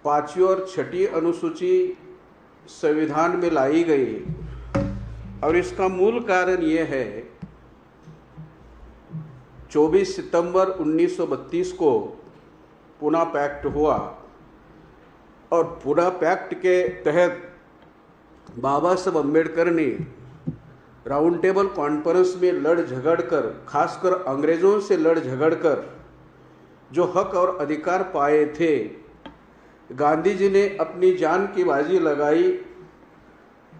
5वीं और 6ठी अनुसूची संविधान में लाई गई और इसका मूल कारण ये है 24 सितंबर 1932 को पूना पैक्ट हुआ और पूना पैक्ट के तहत बाबा साहब अम्बेडकर ने राउंड टेबल कॉन्फ्रेंस में लड़ झगड़ कर, खासकर अंग्रेज़ों से लड़ झगड़ कर जो हक और अधिकार पाए थे, गांधी जी ने अपनी जान की बाजी लगाई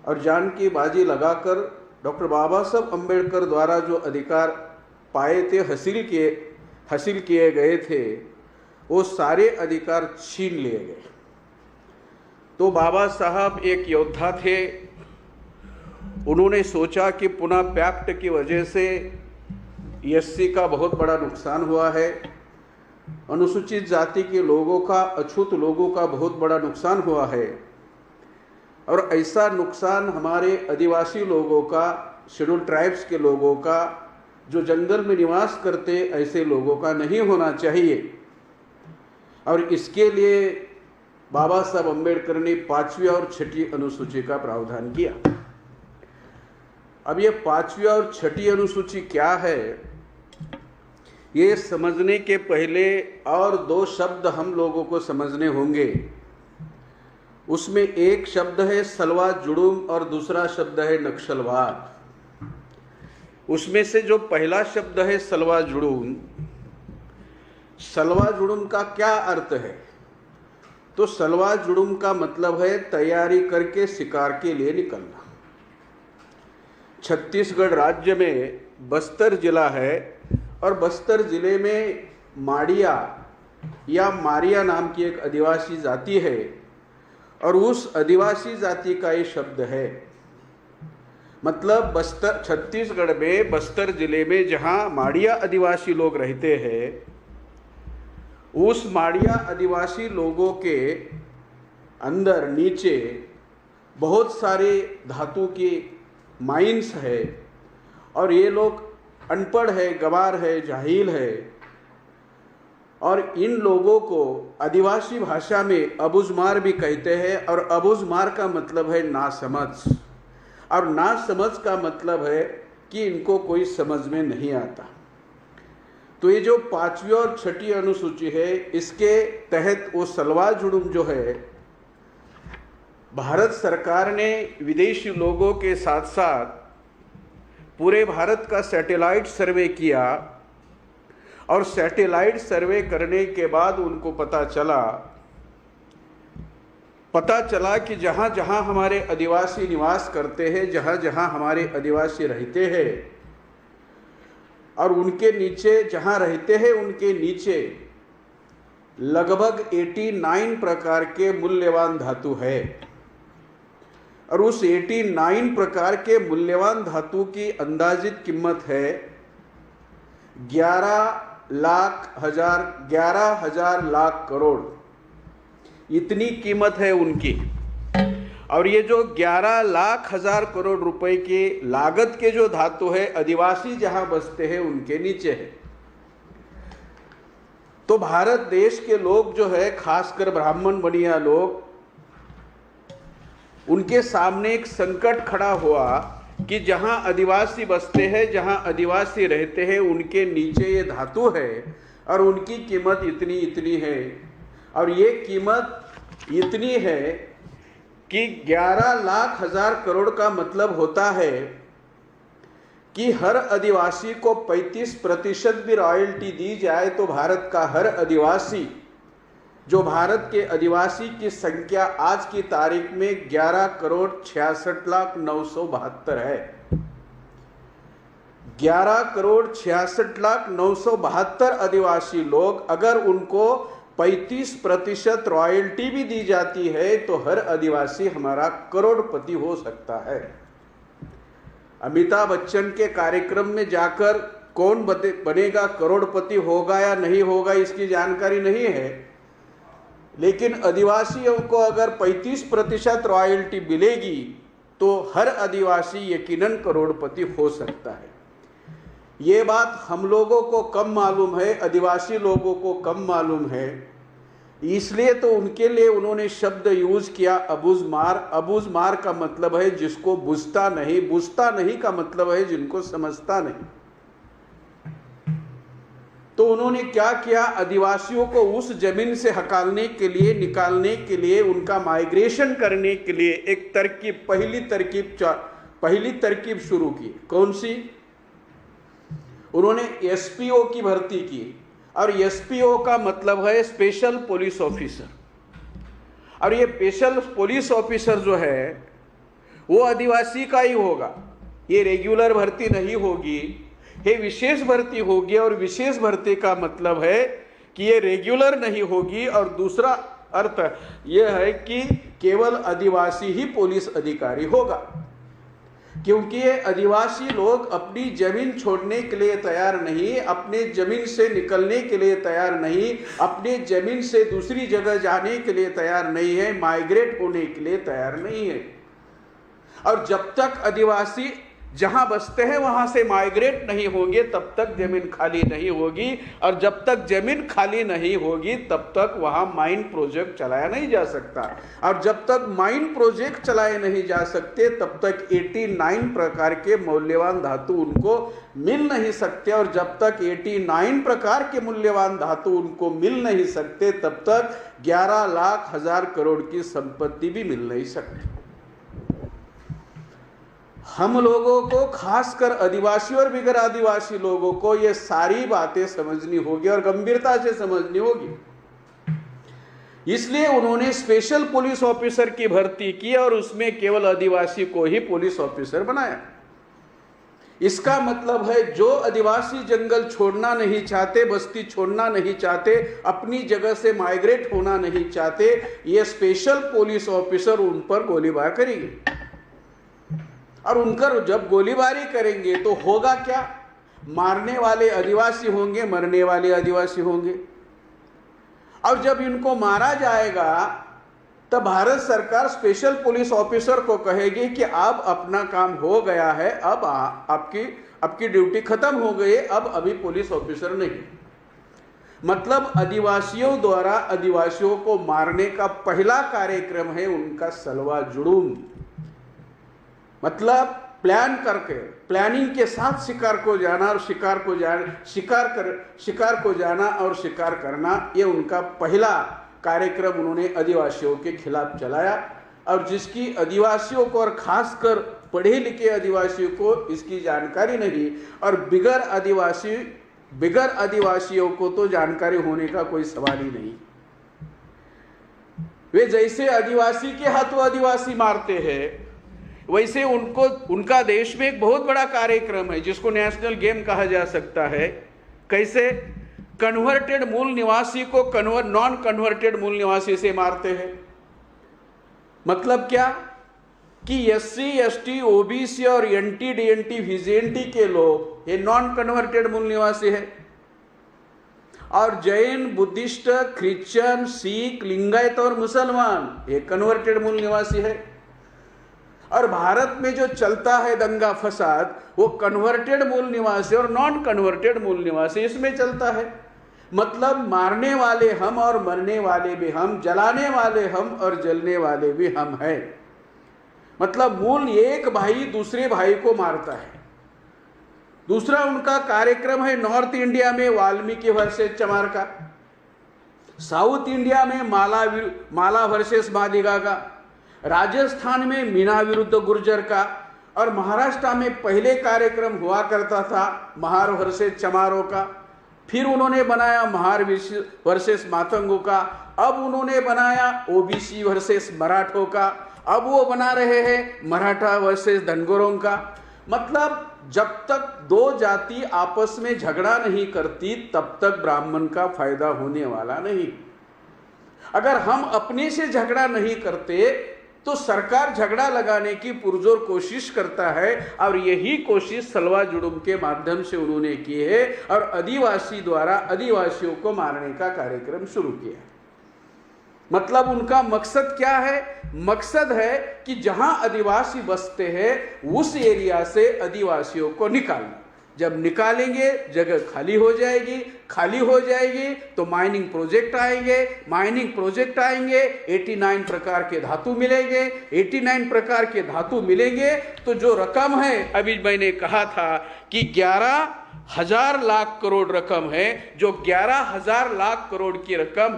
और जान की बाजी लगाकर डॉक्टर बाबा साहब अम्बेडकर द्वारा जो अधिकार पाए थे, हासिल किए गए थे, वो सारे अधिकार छीन लिए गए। तो बाबा साहब एक योद्धा थे। उन्होंने सोचा कि पूना पैक्ट की वजह से एससी का बहुत बड़ा नुकसान हुआ है, अनुसूचित जाति के लोगों का, अछूत लोगों का बहुत बड़ा नुकसान हुआ है और ऐसा नुकसान हमारे आदिवासी लोगों का, शेड्यूल ट्राइब्स के लोगों का, जो जंगल में निवास करते ऐसे लोगों का नहीं होना चाहिए। और इसके लिए बाबा साहब अम्बेडकर ने 5वीं और 6ठी अनुसूची का प्रावधान किया। अब ये 5वीं और 6ठी अनुसूची क्या है, ये समझने के पहले और 2 शब्द हम लोगों को समझने होंगे। उसमें एक शब्द है सलवा जुड़ूम और दूसरा शब्द है नक्सलवाद। उसमें से जो पहला शब्द है सलवा जुड़ूम, सलवा जुड़ूम का क्या अर्थ है? तो सलवा जुड़ूम का मतलब है तैयारी करके शिकार के लिए निकलना। छत्तीसगढ़ राज्य में बस्तर जिला है और बस्तर जिले में माड़िया या मारिया नाम की एक आदिवासी जाति है और उस आदिवासी जाति का ये शब्द है। मतलब बस्तर, छत्तीसगढ़ में बस्तर जिले में जहाँ माड़िया आदिवासी लोग रहते हैं, उस माड़िया आदिवासी लोगों के अंदर नीचे बहुत सारे धातु की माइंस है और ये लोग अनपढ़ है, गवार है, जाहिल है और इन लोगों को आदिवासी भाषा में अबुझमार भी कहते हैं और अबुझमार का मतलब है नासमझ और नासमझ का मतलब है कि इनको कोई समझ में नहीं आता। तो ये जो 5वीं और 6ठी अनुसूची है, इसके तहत वो सलवा जुड़ूम जो है, भारत सरकार ने विदेशी लोगों के साथ साथ पूरे भारत का सैटेलाइट सर्वे किया और सैटेलाइट सर्वे करने के बाद उनको पता चला कि जहाँ जहाँ हमारे आदिवासी निवास करते हैं, जहाँ जहाँ हमारे आदिवासी रहते हैं और उनके नीचे जहाँ रहते हैं उनके नीचे लगभग 89 प्रकार के मूल्यवान धातु है और उस 89 प्रकार के मूल्यवान धातु की अंदाजित कीमत है 11,000 लाख करोड़, इतनी कीमत है उनकी। और ये जो 11,00,000 करोड़ रुपए की लागत के जो धातु है, आदिवासी जहां बसते हैं उनके नीचे है। तो भारत देश के लोग जो है, खासकर ब्राह्मण बनिया लोग, उनके सामने एक संकट खड़ा हुआ कि जहां आदिवासी बसते हैं, जहां आदिवासी रहते हैं, उनके नीचे ये धातु है और उनकी कीमत इतनी है और ये कीमत इतनी है कि 11,00,000 करोड़ का मतलब होता है कि हर आदिवासी को 35% भी रॉयल्टी दी जाए तो भारत का हर आदिवासी, जो भारत के आदिवासी की संख्या आज की तारीख में 11,66,972 है, 11,66,972 आदिवासी लोग, अगर उनको 35% रॉयल्टी भी दी जाती है तो हर आदिवासी हमारा करोड़पति हो सकता है। अमिताभ बच्चन के कार्यक्रम में जाकर कौन बनेगा, करोड़पति होगा या नहीं होगा, इसकी जानकारी नहीं है, लेकिन आदिवासियों को अगर 35% रॉयल्टी मिलेगी तो हर आदिवासी यकीनन करोड़पति हो सकता है। ये बात हम लोगों को कम मालूम है, आदिवासी लोगों को कम मालूम है, इसलिए तो उनके लिए उन्होंने शब्द यूज किया अबुझमार। अबुझमार का मतलब है जिसको बुझता नहीं, बुझता नहीं का मतलब है जिनको समझता नहीं। तो उन्होंने क्या किया, आदिवासियों को उस जमीन से हकालने के लिए, निकालने के लिए, उनका माइग्रेशन करने के लिए एक तरकीब, पहली तरकीब शुरू की। कौन सी? उन्होंने एसपीओ की भर्ती की। और एसपीओ का मतलब है स्पेशल पुलिस ऑफिसर। और ये स्पेशल पुलिस ऑफिसर जो है वो आदिवासी का ही होगा। ये रेगुलर भर्ती नहीं होगी, ये विशेष भर्ती होगी। और विशेष भर्ती का मतलब है कि ये रेगुलर नहीं होगी। और दूसरा अर्थ यह है कि केवल आदिवासी ही पुलिस अधिकारी होगा, क्योंकि ये आदिवासी लोग अपनी जमीन छोड़ने के लिए तैयार नहीं, अपने जमीन से निकलने के लिए तैयार नहीं, अपने जमीन से दूसरी जगह जाने के लिए तैयार नहीं है, माइग्रेट होने के लिए तैयार नहीं है। और जब तक आदिवासी जहां बसते हैं वहां से माइग्रेट नहीं होंगे तब तक जमीन खाली नहीं होगी। और जब तक जमीन खाली नहीं होगी तब तक वहां माइन प्रोजेक्ट चलाया नहीं जा सकता। और जब तक माइन प्रोजेक्ट चलाए नहीं जा सकते तब तक 89 प्रकार के मूल्यवान धातु उनको मिल नहीं सकते। और जब तक 89 प्रकार के मूल्यवान धातु उनको मिल नहीं सकते तब तक 11 लाख हजार करोड़ की संपत्ति भी मिल नहीं सकती। हम लोगों को, खासकर आदिवासी और बिगर आदिवासी लोगों को, ये सारी बातें समझनी होगी और गंभीरता से समझनी होगी। इसलिए उन्होंने स्पेशल पुलिस ऑफिसर की भर्ती की और उसमें केवल आदिवासी को ही पुलिस ऑफिसर बनाया। इसका मतलब है जो आदिवासी जंगल छोड़ना नहीं चाहते, बस्ती छोड़ना नहीं चाहते, अपनी जगह से माइग्रेट होना नहीं चाहते, ये स्पेशल पुलिस ऑफिसर उन पर गोलीबार करेंगे। और उनकर जब गोलीबारी करेंगे तो होगा क्या? मारने वाले आदिवासी होंगे, मरने वाले आदिवासी होंगे। और जब इनको मारा जाएगा तब भारत सरकार स्पेशल पुलिस ऑफिसर को कहेगी कि अब अपना काम हो गया है, अब आपकी ड्यूटी खत्म हो गई, अब अभी पुलिस ऑफिसर नहीं। मतलब आदिवासियों द्वारा आदिवासियों को मारने का पहला कार्यक्रम है उनका सलवा जुड़ूम। मतलब प्लान करके, प्लानिंग के साथ शिकार को जाना और शिकार को जाना और शिकार करना, ये उनका पहला कार्यक्रम उन्होंने आदिवासियों के खिलाफ चलाया। और जिसकी आदिवासियों को और खासकर पढ़े लिखे आदिवासियों को इसकी जानकारी नहीं, और बिगर आदिवासियों को तो जानकारी होने का कोई सवाल ही नहीं। वे जैसे आदिवासी के हाथों आदिवासी मारते हैं, वैसे उनका देश में एक बहुत बड़ा कार्यक्रम है जिसको नेशनल गेम कहा जा सकता है। कैसे? कन्वर्टेड मूल निवासी को नॉन कन्वर्टेड मूल निवासी से मारते हैं। मतलब क्या कि SC, ST, OBC और NT, DNT, VJNT के लोग ये नॉन कन्वर्टेड मूल निवासी है। और जैन, बुद्धिस्ट, क्रिश्चियन, सिख, लिंगायत और मुसलमान ये कन्वर्टेड मूल निवासी है। और भारत में जो चलता है दंगा फसाद वो कन्वर्टेड मूल निवासी और नॉन कन्वर्टेड मूल निवासी इसमें चलता है। मतलब मारने वाले हम और मरने वाले भी हम, जलाने वाले हम और जलने वाले भी हम हैं। मतलब मूल एक भाई दूसरे भाई को मारता है। दूसरा उनका कार्यक्रम है नॉर्थ इंडिया में वाल्मीकि वर्सेस चमार का, साउथ इंडिया में माला वर्सेस मादिगा का, राजस्थान में मीणा विरुद्ध गुर्जर का, और महाराष्ट्र में पहले कार्यक्रम हुआ करता था महार वर्सेस चमारों का। फिर उन्होंने बनाया महार वर्सेस मातंगों का। अब उन्होंने बनाया OBC वर्सेस मराठों का। अब वो बना रहे हैं मराठा वर्सेस धनगोरों का। मतलब जब तक दो जाति आपस में झगड़ा नहीं करती तब तक ब्राह्मण का फायदा होने वाला नहीं। अगर हम अपने से झगड़ा नहीं करते तो सरकार झगड़ा लगाने की पुरजोर कोशिश करता है। और यही कोशिश सलवा जुड़ूम के माध्यम से उन्होंने की है और आदिवासी द्वारा आदिवासियों को मारने का कार्यक्रम शुरू किया। मतलब उनका मकसद क्या है? मकसद है कि जहां आदिवासी बसते हैं उस एरिया से आदिवासियों को निकालना। जब निकालेंगे जगह खाली हो जाएगी, खाली हो जाएगी तो माइनिंग प्रोजेक्ट आएंगे, माइनिंग प्रोजेक्ट आएंगे, 89 प्रकार के धातु मिलेंगे, 89 प्रकार के धातु मिलेंगे तो जो रकम है, अभी मैंने कहा था कि 11,000 लाख करोड़ रकम है, जो 11,000 लाख करोड़ की रकम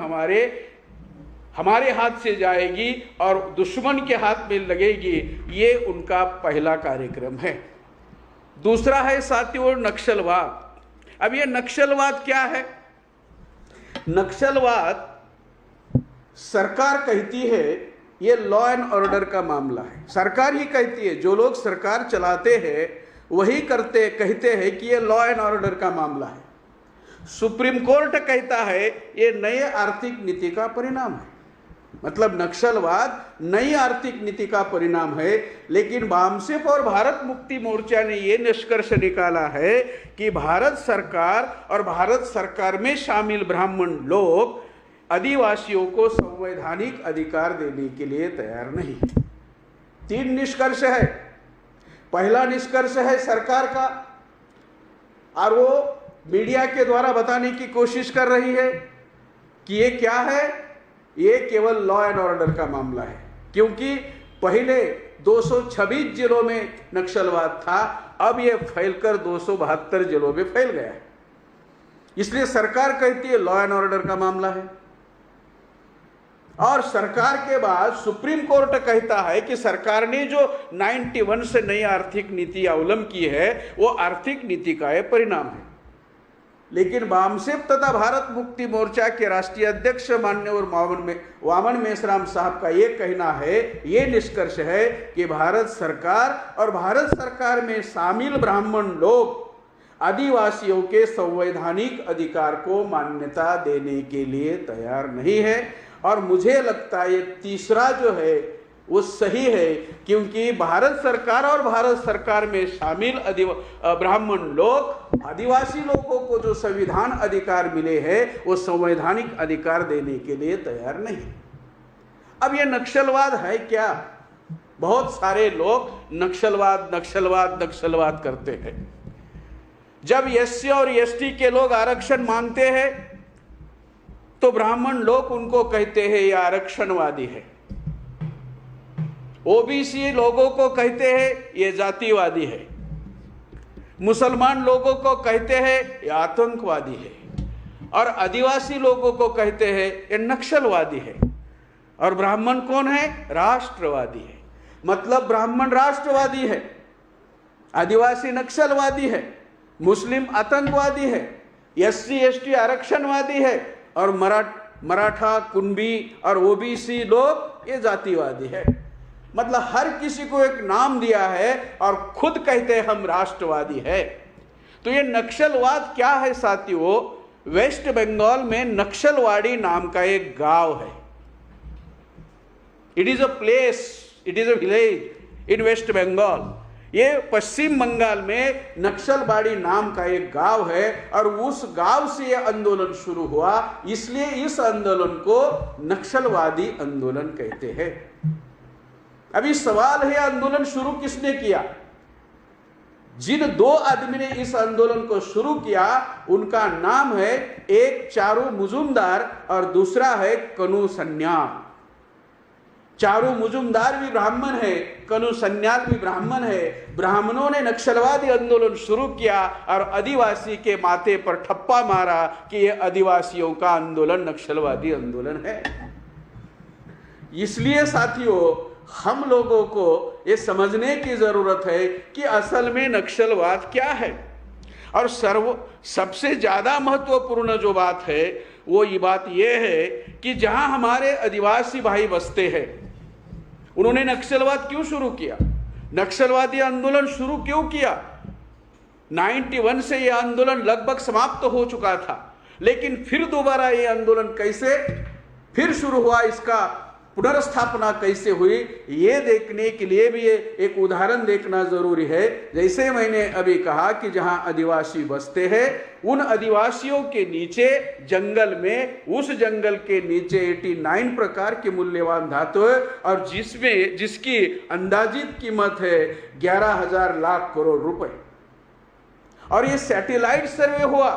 हमारे हाथ से जाएगी और दुश्मन के हाथ में लगेगी, ये उनका पहला कार्यक्रम है। दूसरा है साथियों नक्सलवाद। अब ये नक्सलवाद क्या है? नक्सलवाद सरकार कहती है ये लॉ एंड ऑर्डर का मामला है, सरकार ही कहती है, जो लोग सरकार चलाते हैं वही कहते हैं कि ये लॉ एंड ऑर्डर का मामला है। सुप्रीम कोर्ट कहता है ये नए आर्थिक नीति का परिणाम है, मतलब नक्सलवाद नई आर्थिक नीति का परिणाम है। लेकिन बामसेफ और भारत मुक्ति मोर्चा ने यह निष्कर्ष निकाला है कि भारत सरकार और भारत सरकार में शामिल ब्राह्मण लोग आदिवासियों को संवैधानिक अधिकार देने के लिए तैयार नहीं। 3 निष्कर्ष है। पहला निष्कर्ष है सरकार का, और वो मीडिया के द्वारा बताने की कोशिश कर रही है कि ये क्या है, ये केवल लॉ एंड ऑर्डर का मामला है, क्योंकि पहले 226 जिलों में नक्सलवाद था, अब ये फैलकर 272 जिलों में फैल गया है। इसलिए सरकार कहती है लॉ एंड ऑर्डर का मामला है। और सरकार के बाद सुप्रीम कोर्ट कहता है कि सरकार ने जो 91 से नई आर्थिक नीति अवलंब की है वो आर्थिक नीति का ये परिणाम है। लेकिन बामसेफ तथा भारत मुक्ति मोर्चा के राष्ट्रीय अध्यक्ष माननीय वामन मेश्राम साहब का ये कहना है, ये निष्कर्ष है कि भारत सरकार और भारत सरकार में शामिल ब्राह्मण लोग आदिवासियों के संवैधानिक अधिकार को मान्यता देने के लिए तैयार नहीं है। और मुझे लगता है ये तीसरा जो है वो सही है, क्योंकि भारत सरकार और भारत सरकार में शामिल ब्राह्मण लोग आदिवासी लोगों को जो संविधान अधिकार मिले हैं वो संवैधानिक अधिकार देने के लिए तैयार नहीं। अब ये नक्सलवाद है क्या? बहुत सारे लोग नक्सलवाद करते हैं। जब एससी और एसटी के लोग आरक्षण मांगते हैं तो ब्राह्मण लोग उनको कहते हैं ये आरक्षणवादी है, ओबीसी लोगों को कहते हैं ये जातिवादी है, मुसलमान लोगों को कहते हैं ये आतंकवादी है, और आदिवासी लोगों को कहते हैं ये नक्सलवादी है। और ब्राह्मण कौन है? राष्ट्रवादी है। मतलब ब्राह्मण राष्ट्रवादी है, आदिवासी नक्सलवादी है, मुस्लिम आतंकवादी है, एससी एसटी आरक्षणवादी है, और मराठा कुंबी और ओबीसी लोग ये जातिवादी है। मतलब हर किसी को एक नाम दिया है और खुद कहते हैं हम राष्ट्रवादी है। तो ये नक्सलवाद क्या है साथियों? वेस्ट बंगाल में नक्सलवाड़ी नाम का एक गांव है। It is a place, it is a village in West Bengal. ये पश्चिम बंगाल में नक्सलवाड़ी नाम का एक गांव है, और उस गांव से यह आंदोलन शुरू हुआ, इसलिए इस आंदोलन को नक्सलवादी आंदोलन कहते हैं। अभी सवाल है आंदोलन शुरू किसने किया? जिन 2 आदमी ने इस आंदोलन को शुरू किया उनका नाम है, एक चारू मुजुमदार और दूसरा है कनु सन्याल। चारू मुजुमदार भी ब्राह्मण है, कनु सन्याल भी ब्राह्मण है। ब्राह्मणों ने नक्सलवादी आंदोलन शुरू किया और आदिवासी के माथे पर ठप्पा मारा कि यह आदिवासियों का आंदोलन नक्सलवादी आंदोलन है। इसलिए साथियों हम लोगों को ये समझने की जरूरत है कि असल में नक्सलवाद क्या है। और सबसे ज्यादा महत्वपूर्ण जो बात है वो ये बात ये है कि जहां हमारे आदिवासी भाई बसते हैं उन्होंने नक्सलवाद क्यों शुरू किया, नक्सलवादी आंदोलन शुरू क्यों किया? 91 से यह आंदोलन लगभग समाप्त हो चुका था, लेकिन फिर दोबारा ये आंदोलन कैसे फिर शुरू हुआ, इसका पुनर्स्थापना कैसे हुई, ये देखने के लिए भी एक उदाहरण देखना जरूरी है। जैसे मैंने अभी कहा कि जहां आदिवासी बसते हैं उन आदिवासियों के नीचे जंगल में, उस जंगल के नीचे 89 प्रकार के मूल्यवान धातु है, और जिसकी अंदाजित कीमत है 11,000 लाख करोड़ रुपए। और ये सैटेलाइट सर्वे हुआ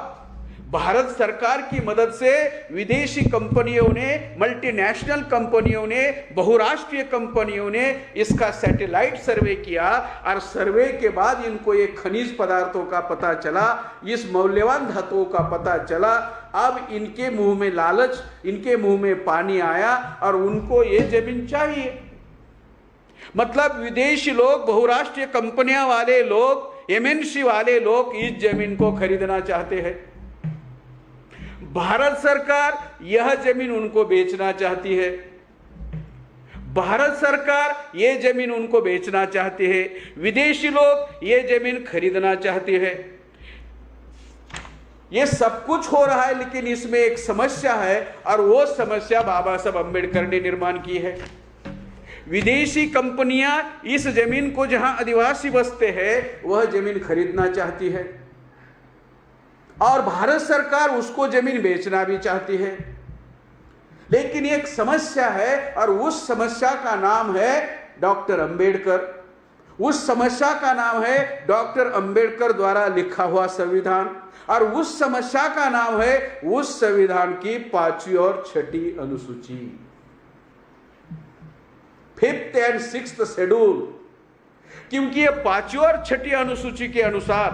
भारत सरकार की मदद से। विदेशी कंपनियों ने, मल्टीनेशनल कंपनियों ने, बहुराष्ट्रीय कंपनियों ने इसका सैटेलाइट सर्वे किया और सर्वे के बाद इनको ये खनिज पदार्थों का पता चला, इस मौल्यवान धातुओं का पता चला। अब इनके मुंह में लालच, इनके मुंह में पानी आया और उनको ये जमीन चाहिए। मतलब विदेशी लोग, बहुराष्ट्रीय कंपनियां वाले लोग, एमएनसी वाले लोग इस जमीन को खरीदना चाहते हैं। भारत सरकार यह जमीन उनको बेचना चाहती है। भारत सरकार ये जमीन उनको बेचना चाहती है, विदेशी लोग ये जमीन खरीदना चाहते हैं। ये सब कुछ हो रहा है, लेकिन इसमें एक समस्या है और वो समस्या बाबा साहब अम्बेडकर ने निर्माण की है। विदेशी कंपनियां इस जमीन को, जहां आदिवासी बसते हैं, वह जमीन खरीदना चाहती है और भारत सरकार उसको जमीन बेचना भी चाहती है। लेकिन एक समस्या है और उस समस्या का नाम है डॉक्टर अंबेडकर। उस समस्या का नाम है डॉक्टर अंबेडकर द्वारा लिखा हुआ संविधान, और उस समस्या का नाम है उस संविधान की 5वीं और 6ठी अनुसूची, 5th and 6th शेड्यूल। क्योंकि ये 5वीं और 6ठी अनुसूची के अनुसार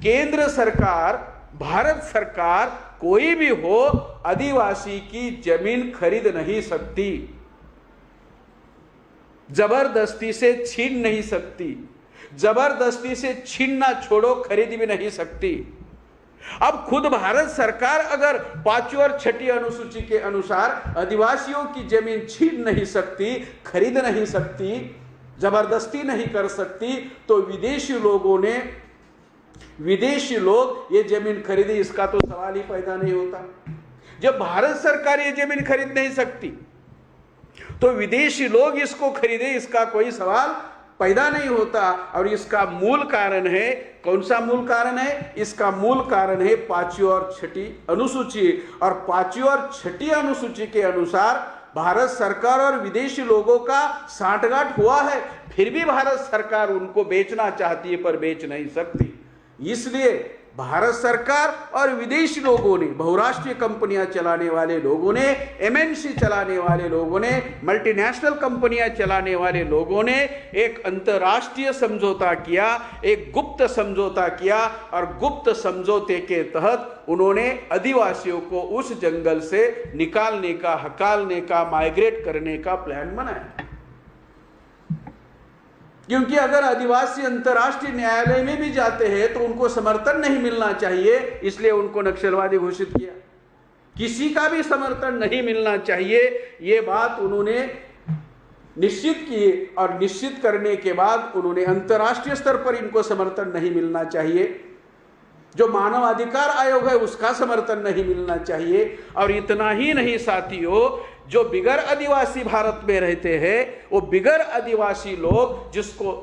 केंद्र सरकार, भारत सरकार कोई भी हो, आदिवासी की जमीन खरीद नहीं सकती, जबरदस्ती से छीन नहीं सकती, जबरदस्ती से छीनना छोड़ो, खरीद भी नहीं सकती। अब खुद भारत सरकार अगर 5वीं और 6ठी अनुसूची के अनुसार आदिवासियों की जमीन छीन नहीं सकती, खरीद नहीं सकती, जबरदस्ती नहीं कर सकती, तो विदेशी लोग ये जमीन खरीदे, इसका तो सवाल ही पैदा नहीं होता। जब भारत सरकार ये जमीन खरीद नहीं सकती तो विदेशी लोग इसको खरीदे, इसका कोई सवाल पैदा नहीं होता। और इसका मूल कारण है, कौन सा मूल कारण है? इसका मूल कारण है 5वीं और 6ठी अनुसूची। और 5वीं और 6ठी अनुसूची के अनुसार भारत सरकार और विदेशी लोगों का सांठगांठ हुआ है, फिर भी भारत सरकार उनको बेचना चाहती है पर बेच नहीं सकती। इसलिए भारत सरकार और विदेशी लोगों ने, बहुराष्ट्रीय कंपनियां चलाने वाले लोगों ने, एमएनसी चलाने वाले लोगों ने, मल्टीनेशनल कंपनियां चलाने वाले लोगों ने एक अंतर्राष्ट्रीय समझौता किया, एक गुप्त समझौता किया, और गुप्त समझौते के तहत उन्होंने आदिवासियों को उस जंगल से निकालने का, हकालने का, माइग्रेट करने का प्लान बनाया। क्योंकि अगर आदिवासी अंतर्राष्ट्रीय न्यायालय में भी जाते हैं तो उनको समर्थन नहीं मिलना चाहिए, इसलिए उनको नक्सलवादी घोषित किया। किसी का भी समर्थन नहीं मिलना चाहिए, ये बात उन्होंने निश्चित की, और निश्चित करने के बाद उन्होंने अंतर्राष्ट्रीय स्तर पर इनको समर्थन नहीं मिलना चाहिए, जो मानव अधिकार आयोग है उसका समर्थन नहीं मिलना चाहिए। और इतना ही नहीं साथियों, जो बिगर आदिवासी भारत में रहते हैं, वो बिगर आदिवासी लोग,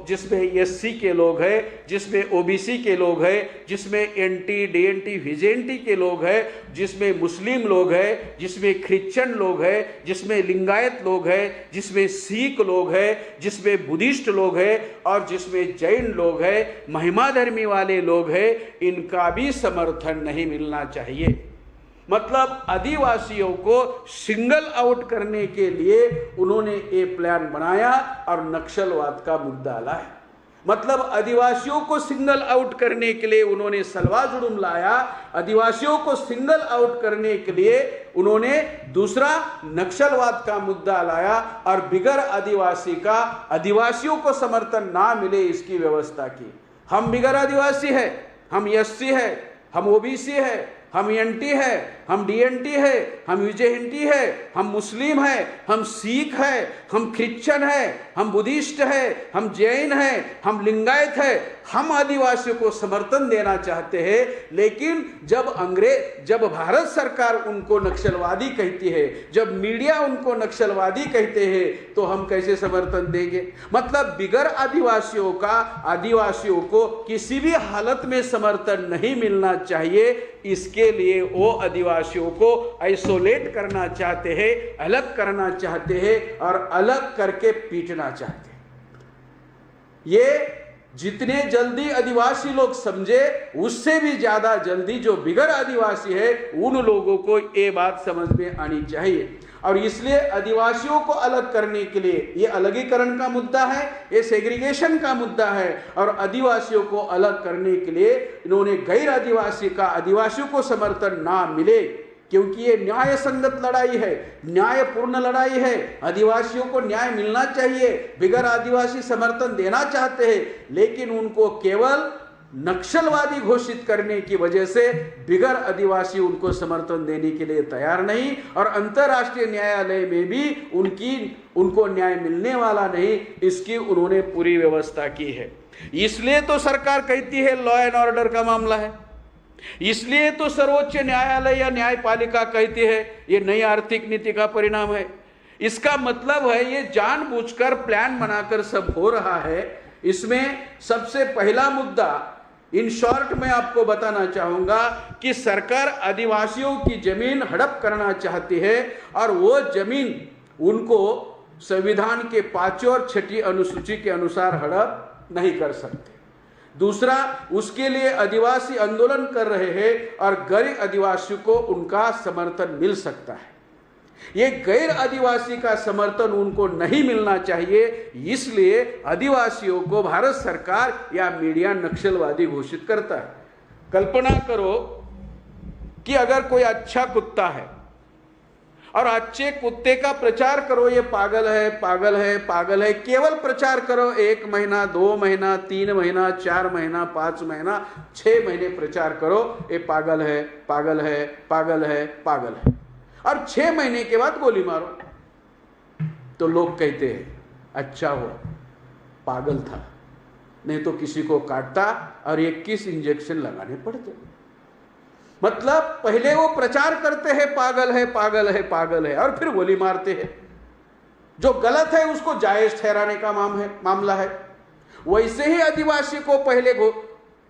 जिसमें एससी के लोग हैं, जिसमें ओबीसी के लोग हैं, जिसमें एनटी, डीएनटी, विजेंटी के लोग हैं, जिसमें मुस्लिम लोग हैं, जिसमें क्रिश्चियन लोग हैं, जिसमें लिंगायत लोग हैं, जिसमें सिख लोग हैं, जिसमें बुद्धिस्ट लोग हैं, और जिसमें जैन लोग हैं, महिमा धर्मी वाले लोग हैं, इनका भी समर्थन नहीं मिलना चाहिए। मतलब आदिवासियों को सिंगल आउट करने के लिए उन्होंने ये प्लान बनाया और नक्सलवाद का मुद्दा लाया। मतलब आदिवासियों को सिंगल आउट करने के लिए उन्होंने सलवा जुलूम लाया, आदिवासियों को सिंगल आउट करने के लिए उन्होंने दूसरा नक्सलवाद का मुद्दा लाया, और बिगर आदिवासी का आदिवासियों को समर्थन ना मिले इसकी व्यवस्था की। हम बिगर आदिवासी है, हम एससी है, हम ओबीसी है, हम एनटी है, हम डीएनटी है, हम विजेएनटी है, हम मुस्लिम है, हम सिख है, हम क्रिश्चियन है, हम बुद्धिस्ट है, हम जैन है, हम लिंगायत है, हम आदिवासियों को समर्थन देना चाहते हैं। लेकिन जब भारत सरकार उनको नक्सलवादी कहती है, जब मीडिया उनको नक्सलवादी कहते हैं, तो हम कैसे समर्थन देंगे? मतलब बिगर आदिवासियों का आदिवासियों को किसी भी हालत में समर्थन नहीं मिलना चाहिए। इसके लिए वो आदिवासियों को आइसोलेट करना चाहते हैं, अलग करना चाहते हैं और अलग करके पीटना चाहते हैं। ये जितने जल्दी आदिवासी लोग समझे उससे भी ज्यादा जल्दी जो बिगर आदिवासी है उन लोगों को ये बात समझ में आनी चाहिए। और इसलिए आदिवासियों को अलग करने के लिए ये अलगीकरण का मुद्दा है, ये सेग्रीगेशन का मुद्दा है। और आदिवासियों को अलग करने के लिए इन्होंने गैर आदिवासी का आदिवासियों को समर्थन ना मिले, क्योंकि ये न्याय संगत लड़ाई है, न्यायपूर्ण लड़ाई है। आदिवासियों को न्याय मिलना चाहिए, बिगर आदिवासी समर्थन देना चाहते हैं, लेकिन उनको केवल नक्सलवादी घोषित करने की वजह से बिगर आदिवासी उनको समर्थन देने के लिए तैयार नहीं, और अंतर्राष्ट्रीय न्यायालय में भी उनको न्याय मिलने वाला नहीं, इसकी उन्होंने पूरी व्यवस्था की है। इसलिए तो सरकार कहती है लॉ एंड ऑर्डर का मामला है, इसलिए तो सर्वोच्च न्यायालय या न्यायपालिका कहती है ये नई आर्थिक नीति का परिणाम है। इसका मतलब है ये जानबूझकर प्लान बनाकर सब हो रहा है। इसमें सबसे पहला मुद्दा इन शॉर्ट में आपको बताना चाहूंगा कि सरकार आदिवासियों की जमीन हड़प करना चाहती है, और वो जमीन उनको संविधान के 5वीं और 6वीं अनुसूची के अनुसार हड़प नहीं कर सकते। दूसरा, उसके लिए आदिवासी आंदोलन कर रहे हैं और गैर आदिवासी को उनका समर्थन मिल सकता है। ये गैर आदिवासी का समर्थन उनको नहीं मिलना चाहिए, इसलिए आदिवासियों को भारत सरकार या मीडिया नक्सलवादी घोषित करता है। कल्पना करो कि अगर कोई अच्छा कुत्ता है और अच्छे कुत्ते का प्रचार करो, ये पागल है पागल है पागल है, केवल प्रचार करो, 1 महीना 2 महीना 3 महीना 4 महीना 5 महीना 6 महीने प्रचार करो, ये पागल है पागल है पागल है पागल है, और 6 महीने के बाद गोली मारो, तो लोग कहते हैं अच्छा हुआ पागल था, नहीं तो किसी को काटता और 21 इंजेक्शन लगाने पड़ते। मतलब पहले वो प्रचार करते हैं पागल है पागल है पागल है, और फिर गोली मारते हैं। जो गलत है उसको जायज ठहराने का मामला है। वैसे ही आदिवासी को पहले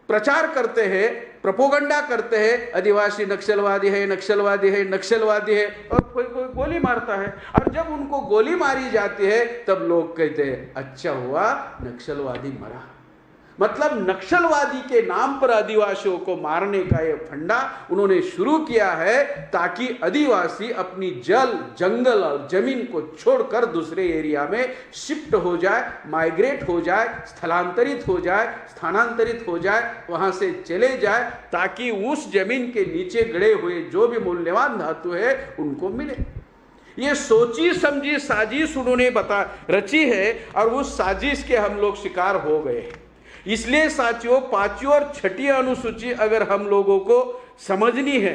प्रचार करते हैं, प्रोपोगंडा करते हैं, आदिवासी नक्सलवादी है नक्सलवादी है नक्सलवादी है, और कोई कोई गोली मारता है, और जब उनको गोली मारी जाती है तब लोग कहते हैं अच्छा हुआ नक्सलवादी मरा। मतलब नक्सलवादी के नाम पर आदिवासियों को मारने का यह फंडा उन्होंने शुरू किया है, ताकि आदिवासी अपनी जल जंगल और जमीन को छोड़कर दूसरे एरिया में शिफ्ट हो जाए, माइग्रेट हो जाए, स्थलांतरित हो जाए, स्थानांतरित हो जाए, वहां से चले जाए, ताकि उस जमीन के नीचे गड़े हुए जो भी मूल्यवान धातु है उनको मिले। ये सोची समझी साजिश उन्होंने रची है, और उस साजिश के हम लोग शिकार हो गए। इसलिए साथियों 5वीं और 6वीं अनुसूची अगर हम लोगों को समझनी है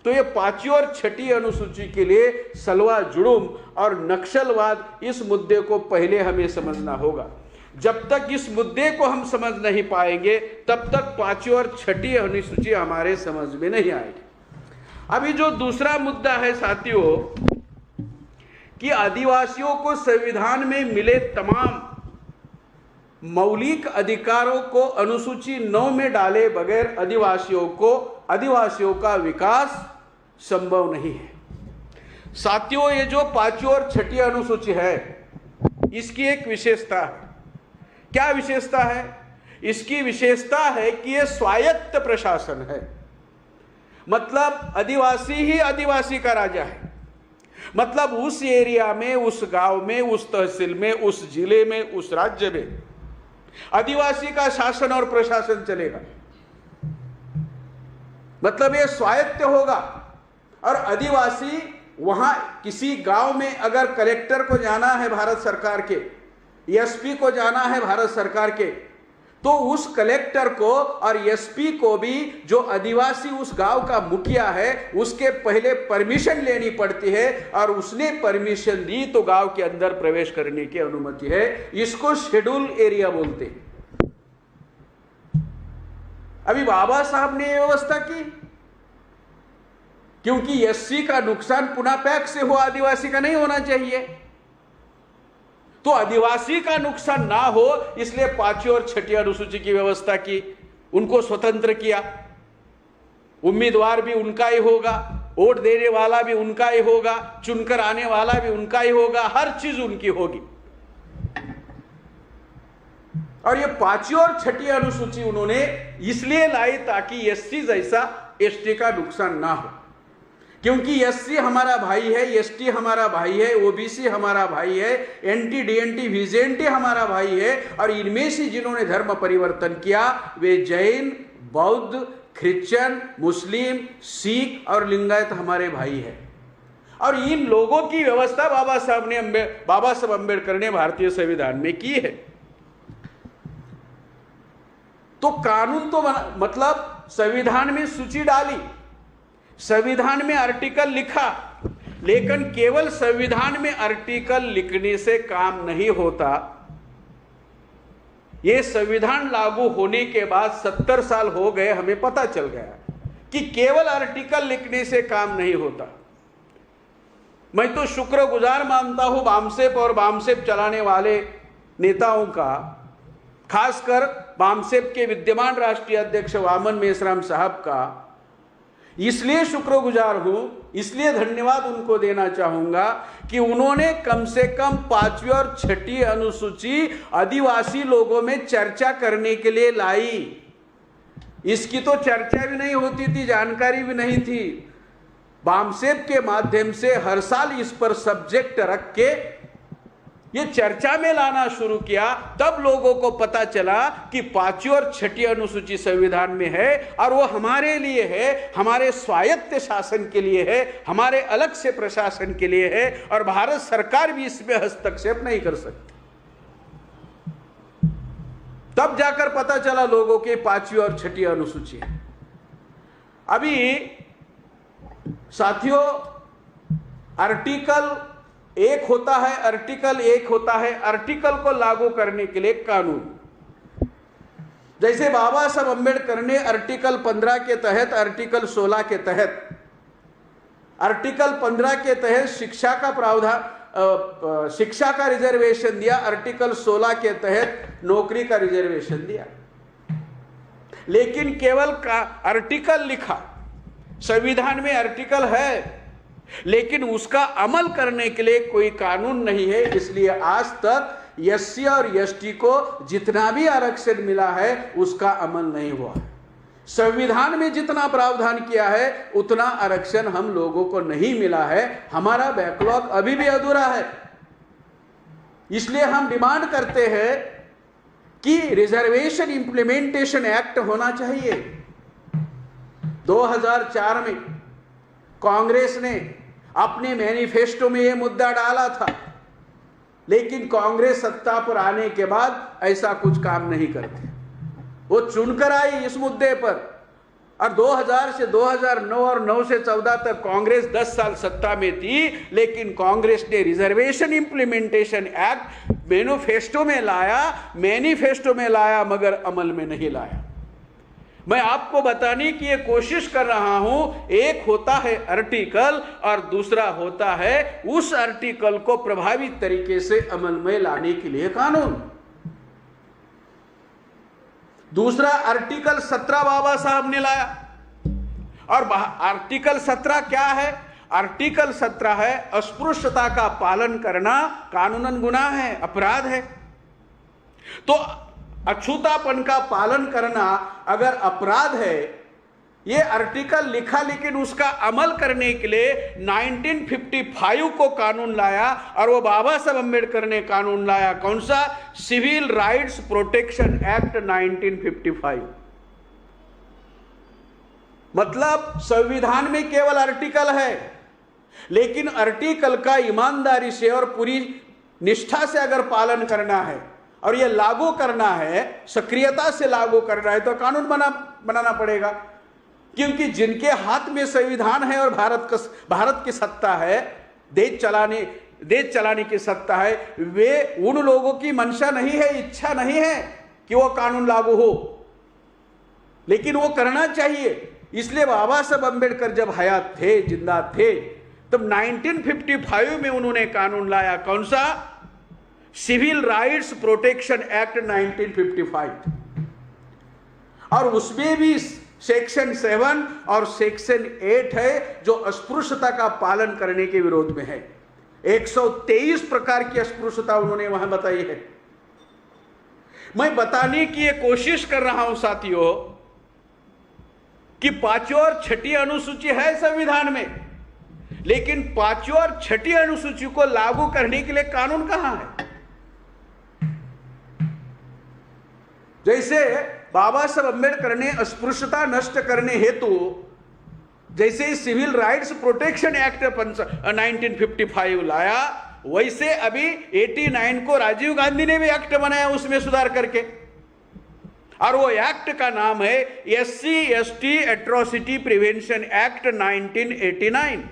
तो ये 5वीं और 6वीं अनुसूची के लिए सलवा जुड़ुम और नक्सलवाद, इस मुद्दे को पहले हमें समझना होगा। जब तक इस मुद्दे को हम समझ नहीं पाएंगे तब तक 5वीं और 6वीं अनुसूची हमारे समझ में नहीं आएगी। अभी जो दूसरा मुद्दा है साथियों कि आदिवासियों को संविधान में मिले तमाम मौलिक अधिकारों को अनुसूची 9 में डाले बगैर आदिवासियों का विकास संभव नहीं है। साथियों, ये जो 5वीं और 6वीं अनुसूची है इसकी एक विशेषता है। क्या विशेषता है? इसकी विशेषता है कि यह स्वायत्त प्रशासन है। मतलब आदिवासी ही आदिवासी का राजा है। मतलब उस एरिया में, उस गांव में, उस तहसील में, उस जिले में, उस राज्य में आदिवासी का शासन और प्रशासन चलेगा। मतलब ये स्वायत्त होगा। और आदिवासी वहां किसी गांव में अगर कलेक्टर को जाना है भारत सरकार के, एसपी को जाना है भारत सरकार के, तो उस कलेक्टर को और एसपी को भी जो आदिवासी उस गांव का मुखिया है उसके पहले परमिशन लेनी पड़ती है, और उसने परमिशन दी तो गांव के अंदर प्रवेश करने की अनुमति है। इसको शेड्यूल एरिया बोलते हैं। अभी बाबा साहब ने यह व्यवस्था की क्योंकि एससी का नुकसान पुनः पैक से हो, आदिवासी का नहीं होना चाहिए। तो आदिवासी का नुकसान ना हो इसलिए 5वीं और 6वीं अनुसूची की व्यवस्था की, उनको स्वतंत्र किया। उम्मीदवार भी उनका ही होगा, वोट देने वाला भी उनका ही होगा, चुनकर आने वाला भी उनका ही होगा, हर चीज उनकी होगी। और ये पांचवी और छठी अनुसूची उन्होंने इसलिए लाई ताकि एससी जैसा एसटी का नुकसान ना हो, क्योंकि एससी हमारा भाई है, एसटी हमारा भाई है, ओबीसी हमारा भाई है, एनटी डीएनटी वीजेंटी हमारा भाई है, और इनमें से जिन्होंने धर्म परिवर्तन किया वे जैन, बौद्ध, क्रिश्चियन, मुस्लिम, सिख और लिंगायत हमारे भाई है। और इन लोगों की व्यवस्था बाबा साहब अम्बेडकर ने भारतीय संविधान में की है। तो कानून तो मतलब संविधान में सूची डाली, संविधान में आर्टिकल लिखा, लेकिन केवल संविधान में आर्टिकल लिखने से काम नहीं होता। ये संविधान लागू होने के बाद 70 साल हो गए, हमें पता चल गया कि केवल आर्टिकल लिखने से काम नहीं होता। मैं तो शुक्रगुजार मानता हूं बामसेप और बामसेप चलाने वाले नेताओं का, खासकर बामसेप के विद्यमान राष्ट्रीय अध्यक्ष वामन मेश्राम साहब का, इसलिए शुक्रगुजार हूं, इसलिए धन्यवाद उनको देना चाहूंगा कि उन्होंने कम से कम पांचवी और छठी अनुसूची आदिवासी लोगों में चर्चा करने के लिए लाई। इसकी तो चर्चा भी नहीं होती थी, जानकारी भी नहीं थी। बामसेप के माध्यम से हर साल इस पर सब्जेक्ट रख के ये चर्चा में लाना शुरू किया, तब लोगों को पता चला कि पांचवी और छठी अनुसूची संविधान में है और वो हमारे लिए है, हमारे स्वायत्त शासन के लिए है, हमारे अलग से प्रशासन के लिए है, और भारत सरकार भी इसमें हस्तक्षेप नहीं कर सकती। तब जाकर पता चला लोगों के पांचवी और छठी अनुसूची है। अभी साथियों, आर्टिकल एक होता है, आर्टिकल को लागू करने के लिए कानून। जैसे बाबा साहब अम्बेडकर ने आर्टिकल 15 के तहत, आर्टिकल 16 के तहत, आर्टिकल 15 के तहत शिक्षा का प्रावधान, शिक्षा का रिजर्वेशन दिया, आर्टिकल 16 के तहत नौकरी का रिजर्वेशन दिया। लेकिन केवल का आर्टिकल लिखा, संविधान में आर्टिकल है, लेकिन उसका अमल करने के लिए कोई कानून नहीं है। इसलिए आज तक एससी और एसटी को जितना भी आरक्षण मिला है उसका अमल नहीं हुआ है। संविधान में जितना प्रावधान किया है उतना आरक्षण हम लोगों को नहीं मिला है। हमारा बैकलॉग अभी भी अधूरा है। इसलिए हम डिमांड करते हैं कि रिजर्वेशन इंप्लीमेंटेशन एक्ट होना चाहिए। 2004 में कांग्रेस ने अपने मैनिफेस्टो में यह मुद्दा डाला था, लेकिन कांग्रेस सत्ता पर आने के बाद ऐसा कुछ काम नहीं करते। वो चुनकर आई इस मुद्दे पर, और 2000 से 2009 और 9 से 14 तक कांग्रेस 10 साल सत्ता में थी, लेकिन कांग्रेस ने रिजर्वेशन इंप्लीमेंटेशन एक्ट मैनिफेस्टो में लाया मगर अमल में नहीं लाया। मैं आपको बताने की ये कोशिश कर रहा हूं, एक होता है आर्टिकल और दूसरा होता है उस आर्टिकल को प्रभावी तरीके से अमल में लाने के लिए कानून। दूसरा आर्टिकल 17 बाबा साहब ने लाया, और आर्टिकल 17 क्या है? आर्टिकल 17 है अस्पृश्यता का पालन करना कानूनन गुनाह है, अपराध है। तो अछूतापन का पालन करना अगर अपराध है, ये आर्टिकल लिखा, लेकिन उसका अमल करने के लिए 1955 को कानून लाया, और वो बाबा साहब अम्बेडकर ने कानून लाया। कौन सा? Civil rights protection act 1955। मतलब संविधान में केवल आर्टिकल है, लेकिन आर्टिकल का ईमानदारी से और पूरी निष्ठा से अगर पालन करना है और यह लागू करना है, सक्रियता से लागू करना है, तो कानून बनाना पड़ेगा। क्योंकि जिनके हाथ में संविधान है और भारत की सत्ता है, देश चलाने की सत्ता है, वे उन लोगों की मंशा नहीं है, इच्छा नहीं है कि वो कानून लागू हो, लेकिन वो करना चाहिए। इसलिए बाबा साहब अम्बेडकर जब हयात थे, जिंदा थे, तब 1955 में उन्होंने कानून लाया। कौन सा? Civil rights protection act 1955। और उसमें भी सेक्शन 7 और सेक्शन 8 है जो अस्पृश्यता का पालन करने के विरोध में है। 123 प्रकार की अस्पृश्यता उन्होंने वहां बताई है। मैं बताने की ये कोशिश कर रहा हूं साथियों कि पांचवी और छठी अनुसूची है संविधान में, लेकिन पांचवी और छठी अनुसूची को लागू करने के लिए कानून कहां है? जैसे बाबा साहब अम्बेडकर ने अस्पृश्यता नष्ट करने हेतु जैसे सिविल राइट्स प्रोटेक्शन एक्ट 1955 लाया, वैसे अभी 89 को राजीव गांधी ने भी एक्ट बनाया उसमें सुधार करके, और वो एक्ट का नाम है SC/ST एट्रोसिटी प्रिवेंशन एक्ट 1989।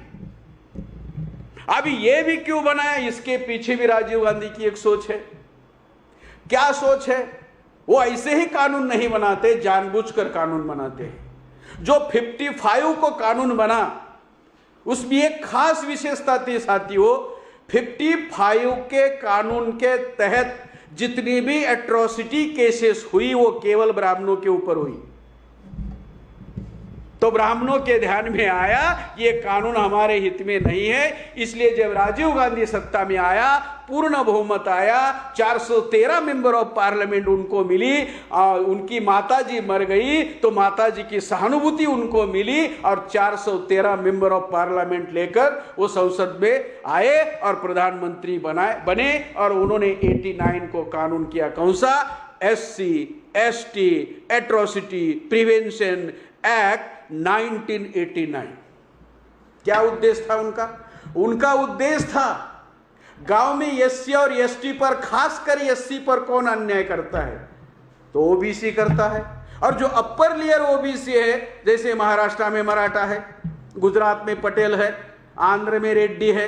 अभी ये भी क्यों बनाया, इसके पीछे भी राजीव गांधी की एक सोच है। क्या सोच है? वो ऐसे ही कानून नहीं बनाते, जानबूझकर कानून बनाते हैं। जो 55 को कानून बना उसमें एक खास विशेषता थी साथियों, 55 के कानून के तहत जितनी भी एट्रोसिटी केसेस हुई वो केवल ब्राह्मणों के ऊपर हुई। तो ब्राह्मणों के ध्यान में आया ये कानून हमारे हित में नहीं है, इसलिए जब राजीव गांधी सत्ता में आया, पूर्ण बहुमत आया, 413 मेंबर ऑफ पार्लियामेंट उनको मिली, उनकी माताजी मर गई तो माताजी की सहानुभूति उनको मिली, और 413 मेंबर ऑफ पार्लियामेंट लेकर वो संसद में आए और प्रधानमंत्री बने, और उन्होंने 89 को कानून किया। कौन सा? SC/ST atrocity prevention act 1989। क्या उद्देश्य था उनका? उनका उद्देश्य था गांव में SC और ST पर, खासकर SC पर कौन अन्याय करता है? तो OBC करता है। और जो अपर लेयर OBC है, जैसे महाराष्ट्र में मराठा है, गुजरात में पटेल है, आंध्र में रेड्डी है,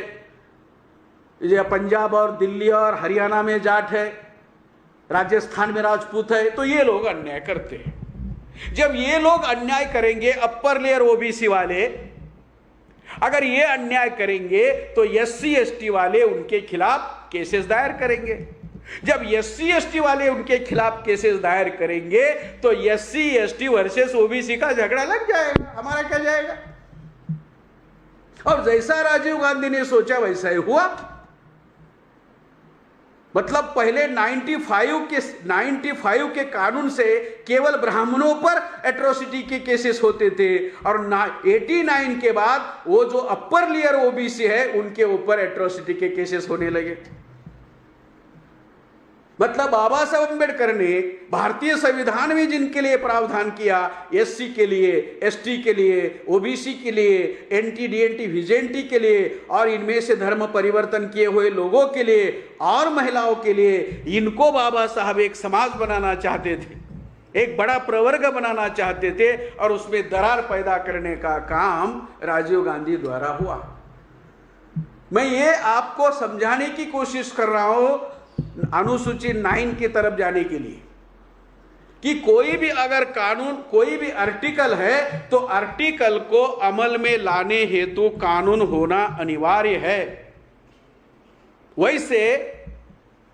पंजाब और दिल्ली और हरियाणा में जाट है, राजस्थान में राजपूत है, तो ये लोग अन्याय करते हैं। जब ये लोग अन्याय करेंगे, अपर लेयर OBC वाले अगर ये अन्याय करेंगे तो SC/ST वाले उनके खिलाफ केसेस दायर करेंगे। जब SC/ST वाले उनके खिलाफ केसेस दायर करेंगे तो SC/ST वर्सेस OBC का झगड़ा लग जाएगा, हमारा क्या जाएगा? और जैसा राजीव गांधी ने सोचा वैसा ही हुआ। मतलब पहले 95 के कानून से केवल ब्राह्मणों पर एट्रोसिटी के केसेस होते थे, और 89 के बाद वो जो अपर लेयर OBC है उनके ऊपर एट्रोसिटी के केसेस होने लगे। मतलब बाबा साहब अम्बेडकर ने भारतीय संविधान में जिनके लिए प्रावधान किया, SC के लिए, ST के लिए, OBC के लिए, NT DNT विजेंटी के लिए, और इनमें से धर्म परिवर्तन किए हुए लोगों के लिए और महिलाओं के लिए, इनको बाबा साहब एक समाज बनाना चाहते थे, एक बड़ा प्रवर्ग बनाना चाहते थे, और उसमें दरार पैदा करने का काम राजीव गांधी द्वारा हुआ। मैं ये आपको समझाने की कोशिश कर रहा हूं अनुसूची 9 की तरफ जाने के लिए, कि कोई भी अगर कानून, कोई भी आर्टिकल है तो आर्टिकल को अमल में लाने हेतु कानून होना अनिवार्य है। वैसे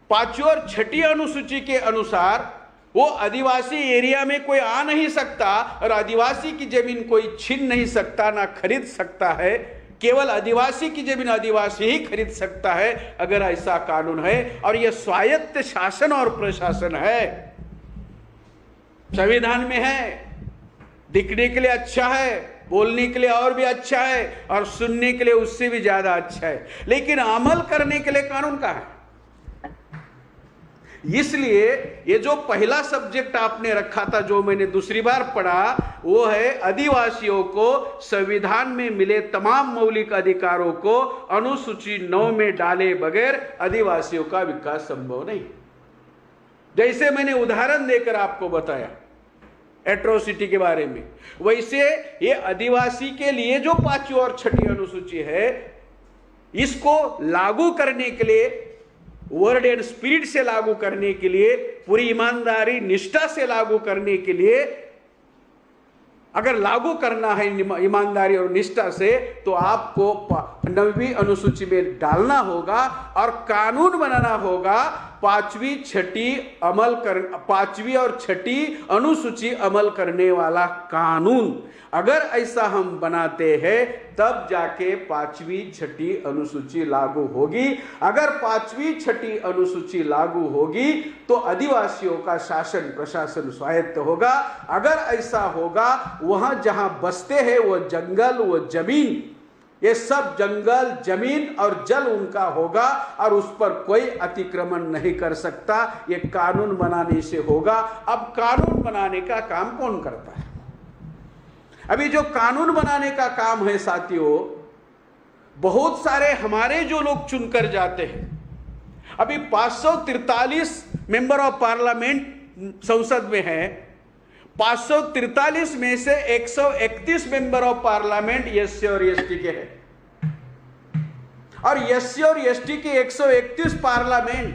5वीं और 6ठी अनुसूची के अनुसार वो आदिवासी एरिया में कोई आ नहीं सकता, और आदिवासी की जमीन कोई छीन नहीं सकता, ना खरीद सकता है। केवल आदिवासी की जमीन आदिवासी ही खरीद सकता है, अगर ऐसा कानून है। और यह स्वायत्त शासन और प्रशासन है, संविधान में है। दिखने के लिए अच्छा है, बोलने के लिए और भी अच्छा है, और सुनने के लिए उससे भी ज्यादा अच्छा है, लेकिन अमल करने के लिए कानून का है। इसलिए ये जो पहला सब्जेक्ट आपने रखा था, जो मैंने दूसरी बार पढ़ा, वो है आदिवासियों को संविधान में मिले तमाम मौलिक अधिकारों को अनुसूची 9 में डाले बगैर आदिवासियों का विकास संभव नहीं। जैसे मैंने उदाहरण देकर आपको बताया एट्रोसिटी के बारे में, वैसे ये आदिवासी के लिए जो 5वीं और 6ठी अनुसूची है, इसको लागू करने के लिए, वर्ड एंड स्पिरिट से लागू करने के लिए, पूरी ईमानदारी निष्ठा से लागू करने के लिए, अगर लागू करना है ईमानदारी और निष्ठा से, तो आपको 9वीं अनुसूची में डालना होगा और कानून बनाना होगा। 5वीं और 6ठी अनुसूची अमल करने वाला कानून। अगर ऐसा हम बनाते हैं तब जाके 5वीं 6ठी अनुसूची लागू होगी। अगर 5वीं 6ठी अनुसूची लागू होगी तो आदिवासियों का शासन प्रशासन स्वायत्त होगा। अगर ऐसा होगा, वहां जहां बसते हैं वो जंगल, वो जमीन, ये सब जंगल, जमीन और जल उनका होगा और उस पर कोई अतिक्रमण नहीं कर सकता। ये कानून बनाने से होगा। अब कानून बनाने का काम कौन करता है? अभी जो कानून बनाने का काम है साथियों, बहुत सारे हमारे जो लोग चुनकर जाते हैं, अभी 543 मेंबर ऑफ पार्लियामेंट संसद में है। 543 में से 131 मेंबर ऑफ पार्लियामेंट एससी और एसटी के हैं, और एससी और एसटी के 131 पार्लियामेंट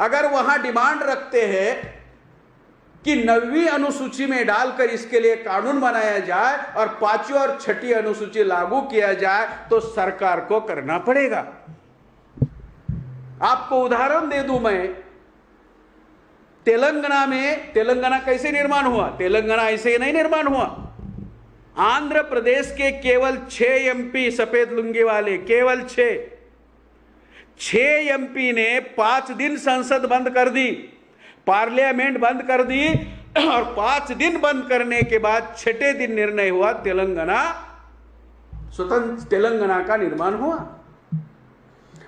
अगर वहां डिमांड रखते हैं कि 9वीं अनुसूची में डालकर इसके लिए कानून बनाया जाए और 5वीं और 6ठी अनुसूची लागू किया जाए, तो सरकार को करना पड़ेगा। आपको उदाहरण दे दूं मैं, तेलंगाना में, तेलंगाना कैसे निर्माण हुआ? तेलंगाना ऐसे ही नहीं निर्माण हुआ। आंध्र प्रदेश के केवल 6 एमपी सफेद लुंगी वाले, केवल 6 एमपी ने 5 दिन संसद बंद कर दी, पार्लियामेंट बंद कर दी, और 5 दिन बंद करने के बाद 6ठे दिन निर्णय हुआ, तेलंगाना स्वतंत्र तेलंगाना का निर्माण हुआ।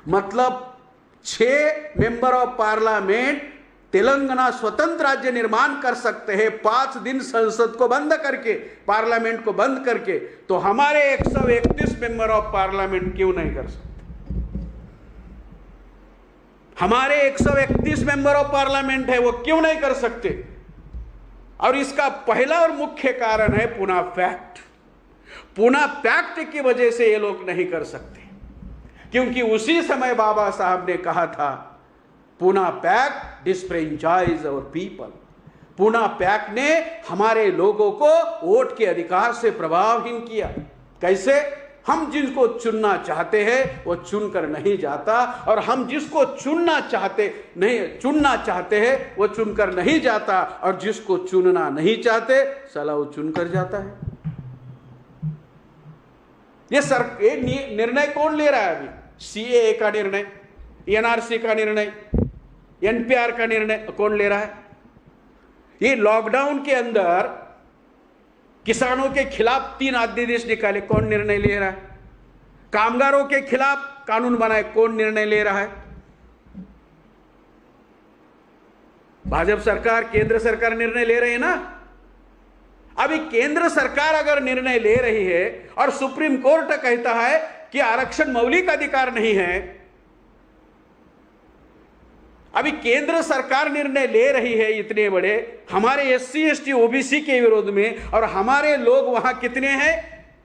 मतलब 6 मेंबर ऑफ पार्लियामेंट तेलंगाना स्वतंत्र राज्य निर्माण कर सकते हैं 5 दिन संसद को बंद करके, पार्लियामेंट को बंद करके। तो हमारे 131 मेंबर ऑफ पार्लियामेंट क्यों नहीं कर सकते? हमारे 131 मेंबर ऑफ पार्लियामेंट है, वो क्यों नहीं कर सकते? और इसका पहला और मुख्य कारण है पूना पैक्ट। पूना पैक्ट की वजह से ये लोग नहीं कर सकते, क्योंकि उसी समय बाबा साहब ने कहा था, Poona pact disfranchise our people. Poona pact ने हमारे लोगों को वोट के अधिकार से प्रभावहीन किया। कैसे? हम जिसको चुनना चाहते हैं वो चुनकर नहीं जाता, और हम जिसको चुनना चाहते हैं वो चुनकर नहीं जाता, और जिसको चुनना नहीं चाहते साला वो चुनकर जाता है। ये निर्णय कौन ले रहा है? अभी सीएए का निर्णय, एनआरसी का निर्णय, एनपीआर का निर्णय कौन ले रहा है? ये लॉकडाउन के अंदर किसानों के खिलाफ 3 अध्यादेश निकाले, कौन निर्णय ले रहा है? कामगारों के खिलाफ कानून बनाए, कौन निर्णय ले रहा है? भाजपा सरकार, केंद्र सरकार निर्णय ले रही है ना। अभी केंद्र सरकार अगर निर्णय ले रही है और सुप्रीम कोर्ट कहता है कि आरक्षण मौलिक अधिकार नहीं है, अभी केंद्र सरकार निर्णय ले रही है इतने बड़े हमारे एससी एसटी ओबीसी के विरोध में, और हमारे लोग वहां कितने हैं?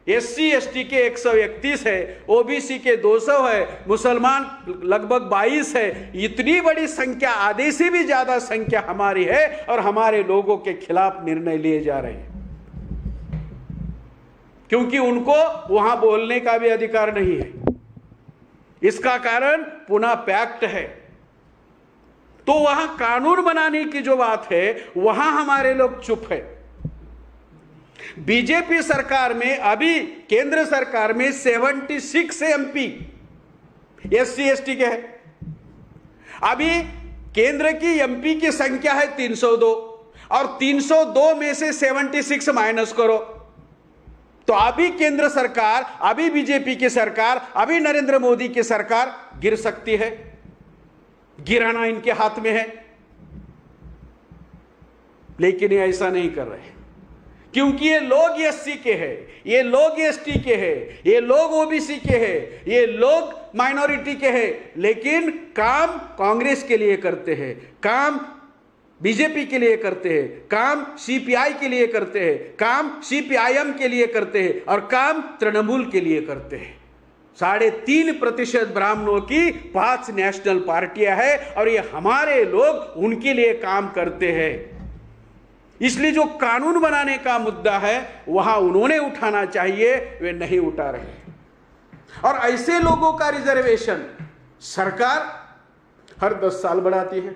एससी एसटी के 131 है, ओबीसी के 200 है, मुसलमान लगभग 22 है। इतनी बड़ी संख्या, आधे से भी ज्यादा संख्या हमारी है, और हमारे लोगों के खिलाफ निर्णय लिए जा रहे हैं, क्योंकि उनको वहां बोलने का भी अधिकार नहीं है। इसका कारण पुनः पैक्ट है। तो वहां कानून बनाने की जो बात है, वहां हमारे लोग चुप है। बीजेपी सरकार में, अभी केंद्र सरकार में 76 एमपी एससी एसटी के हैं। अभी केंद्र की एमपी की संख्या है 302, और 302 में से 76 माइनस करो, तो अभी केंद्र सरकार, अभी बीजेपी की सरकार, अभी नरेंद्र मोदी की सरकार गिर सकती है। गिराना इनके हाथ में है, लेकिन ये ऐसा नहीं कर रहे, क्योंकि ये लोग एससी के हैं, ये लोग एसटी के हैं, ये लोग ओबीसी के हैं, ये लोग माइनॉरिटी के हैं, लेकिन काम कांग्रेस के लिए करते हैं, काम बीजेपी के लिए करते हैं, काम सीपीआई के लिए करते हैं, काम सीपीआईएम के लिए करते हैं, और काम तृणमूल के लिए करते हैं। 3.5% ब्राह्मणों की 5 नेशनल पार्टियां हैं, और ये हमारे लोग उनके लिए काम करते हैं। इसलिए जो कानून बनाने का मुद्दा है वहां उन्होंने उठाना चाहिए, वे नहीं उठा रहे। और ऐसे लोगों का रिजर्वेशन सरकार हर 10 साल बढ़ाती है।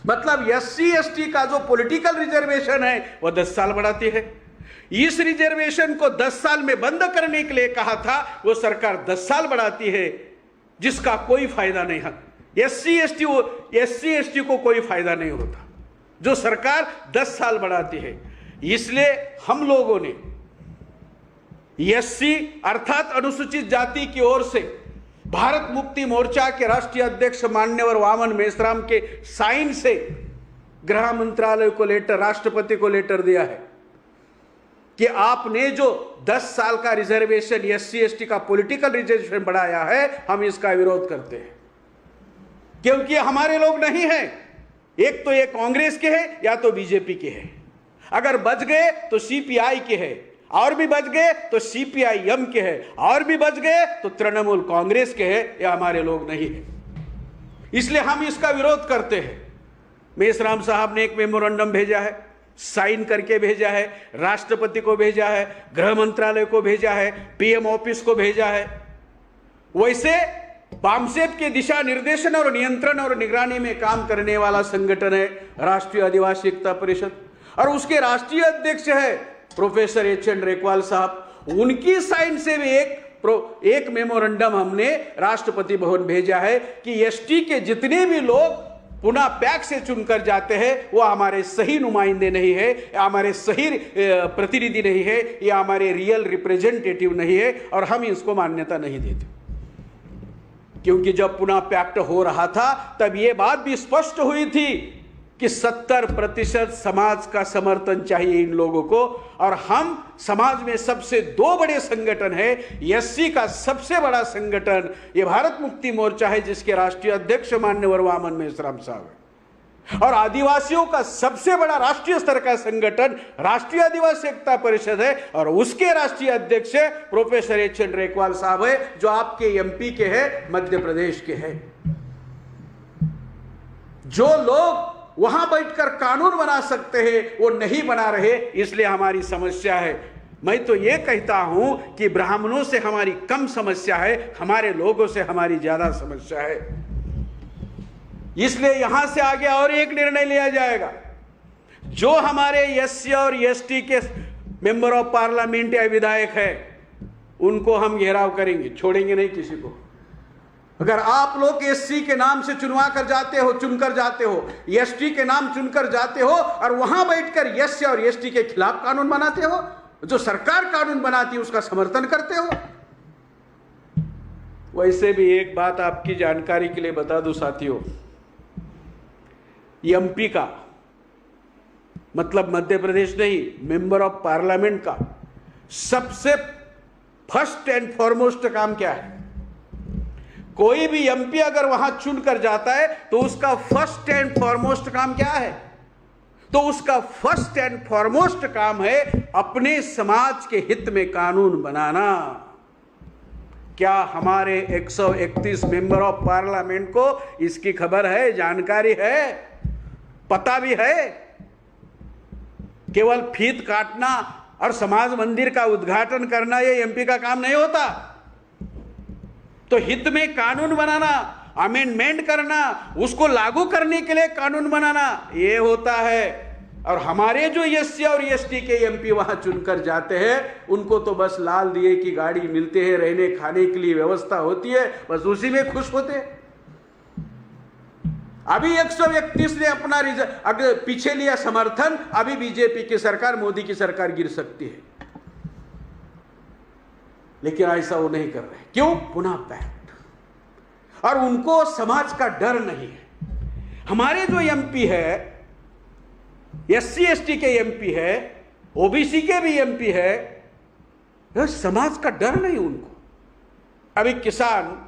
मतलब एससी एसटी का जो पॉलिटिकल रिजर्वेशन है वह 10 साल बढ़ाती है। इस रिजर्वेशन को 10 साल में बंद करने के लिए कहा था, वो सरकार 10 साल बढ़ाती है, जिसका कोई फायदा नहीं है। एससी एसटी को कोई फायदा नहीं होता, जो सरकार 10 साल बढ़ाती है। इसलिए हम लोगों ने एससी अर्थात अनुसूचित जाति की ओर से भारत मुक्ति मोर्चा के राष्ट्रीय अध्यक्ष मान्यवर वामन मेश्राम के साइन से गृह मंत्रालय को लेटर, राष्ट्रपति को लेटर दिया है कि आपने जो 10 साल का रिजर्वेशन एससी एसटी का पॉलिटिकल रिजर्वेशन बढ़ाया है, हम इसका विरोध करते हैं, क्योंकि हमारे लोग नहीं हैं। एक तो ये कांग्रेस के हैं या तो बीजेपी के हैं। अगर बच गए तो सीपीआई के हैं, और भी बच गए तो सीपीआईएम के हैं, और भी बच गए तो तृणमूल कांग्रेस के हैं। ये हमारे लोग नहीं है, इसलिए हम इसका विरोध करते हैं। मेश्राम साहब ने एक मेमोरेंडम भेजा है, साइन करके भेजा है, राष्ट्रपति को भेजा है, गृह मंत्रालय को भेजा है, पीएम ऑफिस को भेजा है। वैसे बामसेप के दिशा निर्देशन और नियंत्रण और निगरानी में काम करने वाला संगठन है राष्ट्रीय आदिवासी एकता परिषद, और उसके राष्ट्रीय अध्यक्ष है प्रोफेसर एच.एन. रेकवाल साहब। उनकी साइन से भी एक मेमोरेंडम हमने राष्ट्रपति भवन भेजा है कि एसटी के जितने भी लोग पुनः पैक से चुनकर जाते हैं, वो हमारे सही नुमाइंदे नहीं है, हमारे सही प्रतिनिधि नहीं है, या हमारे रियल रिप्रेजेंटेटिव नहीं है, और हम इसको मान्यता नहीं देते। क्योंकि जब पुनः पैक्ट हो रहा था तब ये बात भी स्पष्ट हुई थी कि 70% समाज का समर्थन चाहिए इन लोगों को, और हम समाज में सबसे 2 बड़े संगठन है। एससी का सबसे बड़ा संगठन ये भारत मुक्ति मोर्चा है, जिसके राष्ट्रीय अध्यक्ष मान्यवर वामन मेश्राम साहब है, और आदिवासियों का सबसे बड़ा राष्ट्रीय स्तर का संगठन राष्ट्रीय आदिवासी एकता परिषद है, और उसके राष्ट्रीय अध्यक्ष प्रोफेसर एच.एन. रेकवाल साहब है, जो आपके एमपी के हैं, मध्य प्रदेश के हैं। जो लोग वहां बैठकर कानून बना सकते हैं वो नहीं बना रहे, इसलिए हमारी समस्या है। मैं तो ये कहता हूं कि ब्राह्मणों से हमारी कम समस्या है, हमारे लोगों से हमारी ज्यादा समस्या है। इसलिए यहां से आगे और एक निर्णय लिया जाएगा। जो हमारे एससी और एसटी के मेंबर ऑफ पार्लियामेंट या विधायक है, उनको हम घेराव करेंगे, छोड़ेंगे नहीं किसी को। अगर आप लोग एससी के नाम से चुनकर जाते हो, एसटी के नाम चुनकर जाते हो, और वहां बैठकर एससी और एसटी के खिलाफ कानून बनाते हो, जो सरकार कानून बनाती है उसका समर्थन करते हो। वैसे भी एक बात आपकी जानकारी के लिए बता दूं साथियों, एमपी का मतलब मध्य प्रदेश नहीं, मेंबर ऑफ पार्लियामेंट का सबसे फर्स्ट एंड फॉरमोस्ट काम क्या है? कोई भी एमपी अगर वहां चुनकर जाता है तो उसका फर्स्ट एंड फॉरमोस्ट काम क्या है? तो उसका फर्स्ट एंड फॉरमोस्ट काम है अपने समाज के हित में कानून बनाना। क्या हमारे 131 मेंबर ऑफ पार्लियामेंट को इसकी खबर है, जानकारी है, पता भी है? केवल फीत काटना और समाज मंदिर का उद्घाटन करना ये एमपी का काम नहीं होता। तो हित में कानून बनाना, अमेंडमेंट करना, उसको लागू करने के लिए कानून बनाना, ये होता है। और हमारे जो एससी और एसटी के एमपी वहां चुनकर जाते हैं, उनको तो बस लाल दिए की गाड़ी मिलते हैं, रहने खाने के लिए व्यवस्था होती है, बस उसी में खुश होते हैं। अभी 131 ने अपना अगर पीछे लिया समर्थन, अभी बीजेपी की सरकार, मोदी की सरकार गिर सकती है, लेकिन ऐसा वो नहीं कर रहे। क्यों? पुनः पैक्ट। और उनको समाज का डर नहीं है। हमारे जो एमपी है, एससी एसटी के एमपी है, ओबीसी के भी एमपी है, समाज का डर नहीं उनको। अभी किसान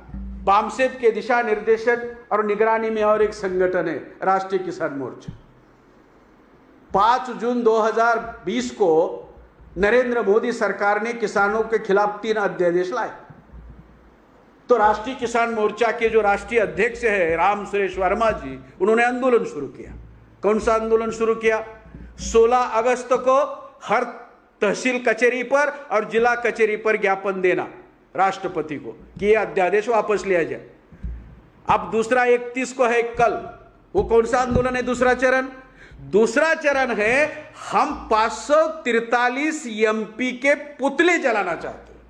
बामसेप के दिशा निर्देशन और निगरानी में और एक संगठन है राष्ट्रीय किसान मोर्चा। 5 जून 2020 को नरेंद्र मोदी सरकार ने किसानों के खिलाफ 3 अध्यादेश लाए। तो राष्ट्रीय किसान मोर्चा के जो राष्ट्रीय अध्यक्ष है राम सुरेश वर्मा जी, उन्होंने आंदोलन शुरू किया। कौन सा आंदोलन शुरू किया? 16 अगस्त को हर तहसील कचहरी पर और जिला कचहरी पर ज्ञापन देना राष्ट्रपति को कि यह अध्यादेश वापस लिया जाए। अब दूसरा 31 को है कल, वो कौन सा आंदोलन है? दूसरा चरण दूसरा चरण है हम 543 एमपी के पुतले जलाना चाहते हैं,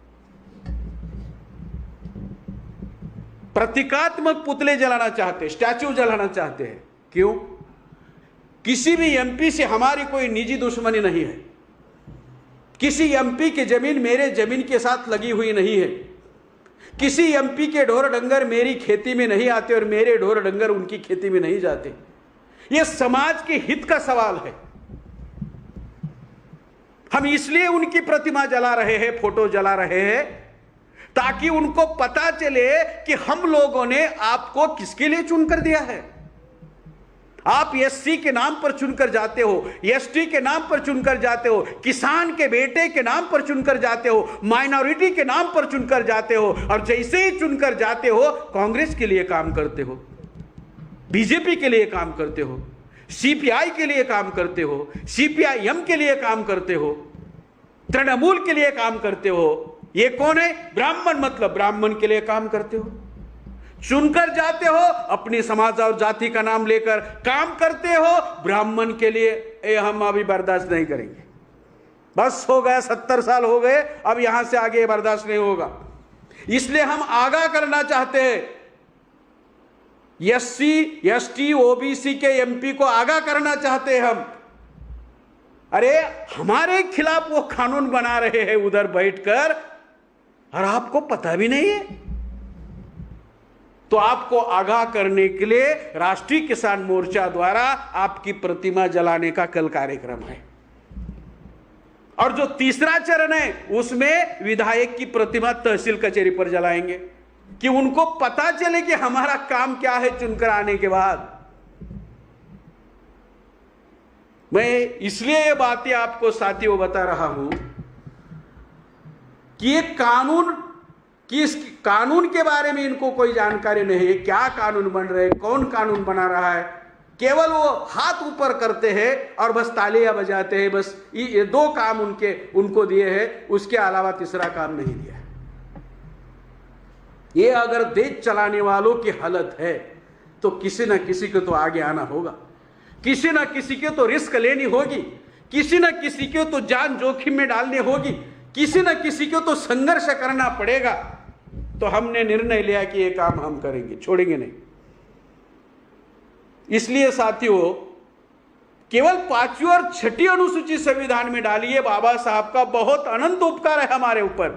प्रतीकात्मक पुतले जलाना चाहते हैं, स्टैच्यू जलाना चाहते हैं। क्यों? किसी भी एमपी से हमारी कोई निजी दुश्मनी नहीं है, किसी एमपी की जमीन मेरे जमीन के साथ लगी हुई नहीं है, किसी एमपी के ढोर डंगर मेरी खेती में नहीं आते और मेरे ढोर डंगर उनकी खेती में नहीं जाते। यह समाज के हित का सवाल है। हम इसलिए उनकी प्रतिमा जला रहे हैं, फोटो जला रहे हैं, ताकि उनको पता चले कि हम लोगों ने आपको किसके लिए चुनकर दिया है। आप एससी के नाम पर चुनकर जाते हो, एसटी के नाम पर चुनकर जाते हो, किसान के बेटे के नाम पर चुनकर जाते हो, माइनॉरिटी के नाम पर चुनकर जाते हो, और जैसे ही चुनकर जाते हो कांग्रेस के लिए काम करते हो, बीजेपी के लिए काम करते हो, सीपीआई के लिए काम करते हो, सीपीआईएम के लिए काम करते हो, तृणमूल के लिए काम करते हो। ये कौन है? ब्राह्मण, मतलब ब्राह्मण के लिए काम करते हो, चुनकर जाते हो, अपनी समाज और जाति का नाम लेकर काम करते हो ब्राह्मण के लिए। ये हम अभी बर्दाश्त नहीं करेंगे, बस हो गया, 70 साल हो गए, अब यहां से आगे बर्दाश्त नहीं होगा। इसलिए हम आगाह करना चाहते हैं, एससी एसटी ओबीसी के एमपी को आगाह करना चाहते हैं हम। अरे हमारे खिलाफ वो कानून बना रहे हैं उधर बैठकर, और आपको पता भी नहीं है। तो आपको आगाह करने के लिए राष्ट्रीय किसान मोर्चा द्वारा आपकी प्रतिमा जलाने का कल कार्यक्रम है। और जो तीसरा चरण है उसमें विधायक की प्रतिमा तहसील कचहरी पर जलाएंगे, कि उनको पता चले कि हमारा काम क्या है चुनकर आने के बाद। मैं इसलिए ये बातें आपको साथियों बता रहा हूं कि ये कानून के बारे में इनको कोई जानकारी नहीं है। क्या कानून बन रहे हैं, कौन कानून बना रहा है, केवल वो हाथ ऊपर करते हैं और बस तालियां बजाते हैं। बस ये 2 काम उनको दिए हैं, उसके अलावा तीसरा काम नहीं दिया। ये अगर देश चलाने वालों की हालत है तो किसी न किसी को तो आगे आना होगा, किसी न किसी को तो रिस्क लेनी होगी, किसी न किसी को तो जान जोखिम में डालनी होगी, किसी न किसी को तो संघर्ष करना पड़ेगा। तो हमने निर्णय लिया कि ये काम हम करेंगे, छोड़ेंगे नहीं। इसलिए साथियों, केवल 5वीं और 6ठी अनुसूची संविधान में डालिए, बाबा साहब का बहुत अनंत उपकार है हमारे ऊपर,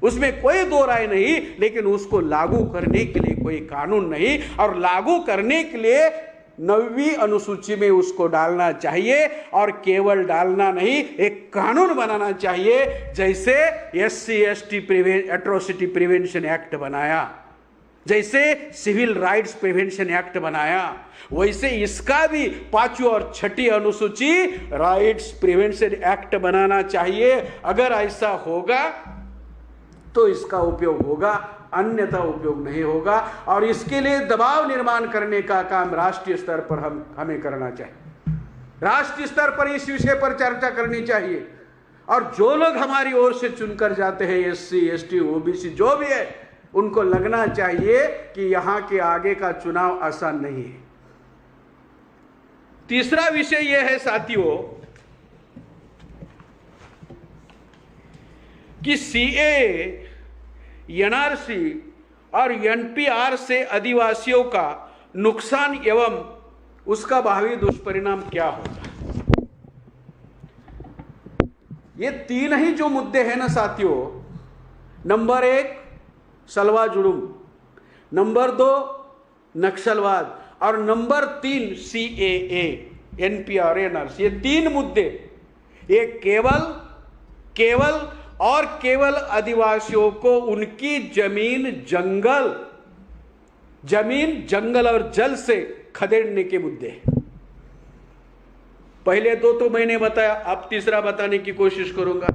उसमें कोई दो राय नहीं। लेकिन उसको लागू करने के लिए कोई कानून नहीं, और लागू करने के लिए 9वीं अनुसूची में उसको डालना चाहिए, और केवल डालना नहीं, एक कानून बनाना चाहिए। जैसे SC ST atrocity prevention act बनाया, जैसे सिविल राइट्स प्रिवेंशन एक्ट बनाया, वैसे इसका भी 5वीं और 6ठी अनुसूची राइट्स प्रिवेंशन एक्ट बनाना चाहिए। अगर ऐसा होगा तो इसका उपयोग होगा, अन्यथा उपयोग नहीं होगा। और इसके लिए दबाव निर्माण करने का काम राष्ट्रीय स्तर पर हमें करना चाहिए। राष्ट्रीय स्तर पर इस विषय पर चर्चा करनी चाहिए। और जो लोग हमारी ओर से चुनकर जाते हैं, एससी एसटी ओबीसी जो भी है, उनको लगना चाहिए कि यहां के आगे का चुनाव आसान नहीं है। तीसरा विषय यह है साथियों कि सीए, एनआरसी और एनपीआर से आदिवासियों का नुकसान एवं उसका भावी दुष्परिणाम क्या होगा। ये 3 ही जो मुद्दे हैं ना साथियों, नंबर 1 सलवा जुड़ुम, नंबर 2 नक्सलवाद, और नंबर 3 सीएए, एनपीआर, एनआरसी, ये 3 मुद्दे ये केवल आदिवासियों को उनकी जमीन जंगल और जल से खदेड़ने के मुद्दे हैं। पहले 2 तो मैंने बताया, अब तीसरा बताने की कोशिश करूंगा।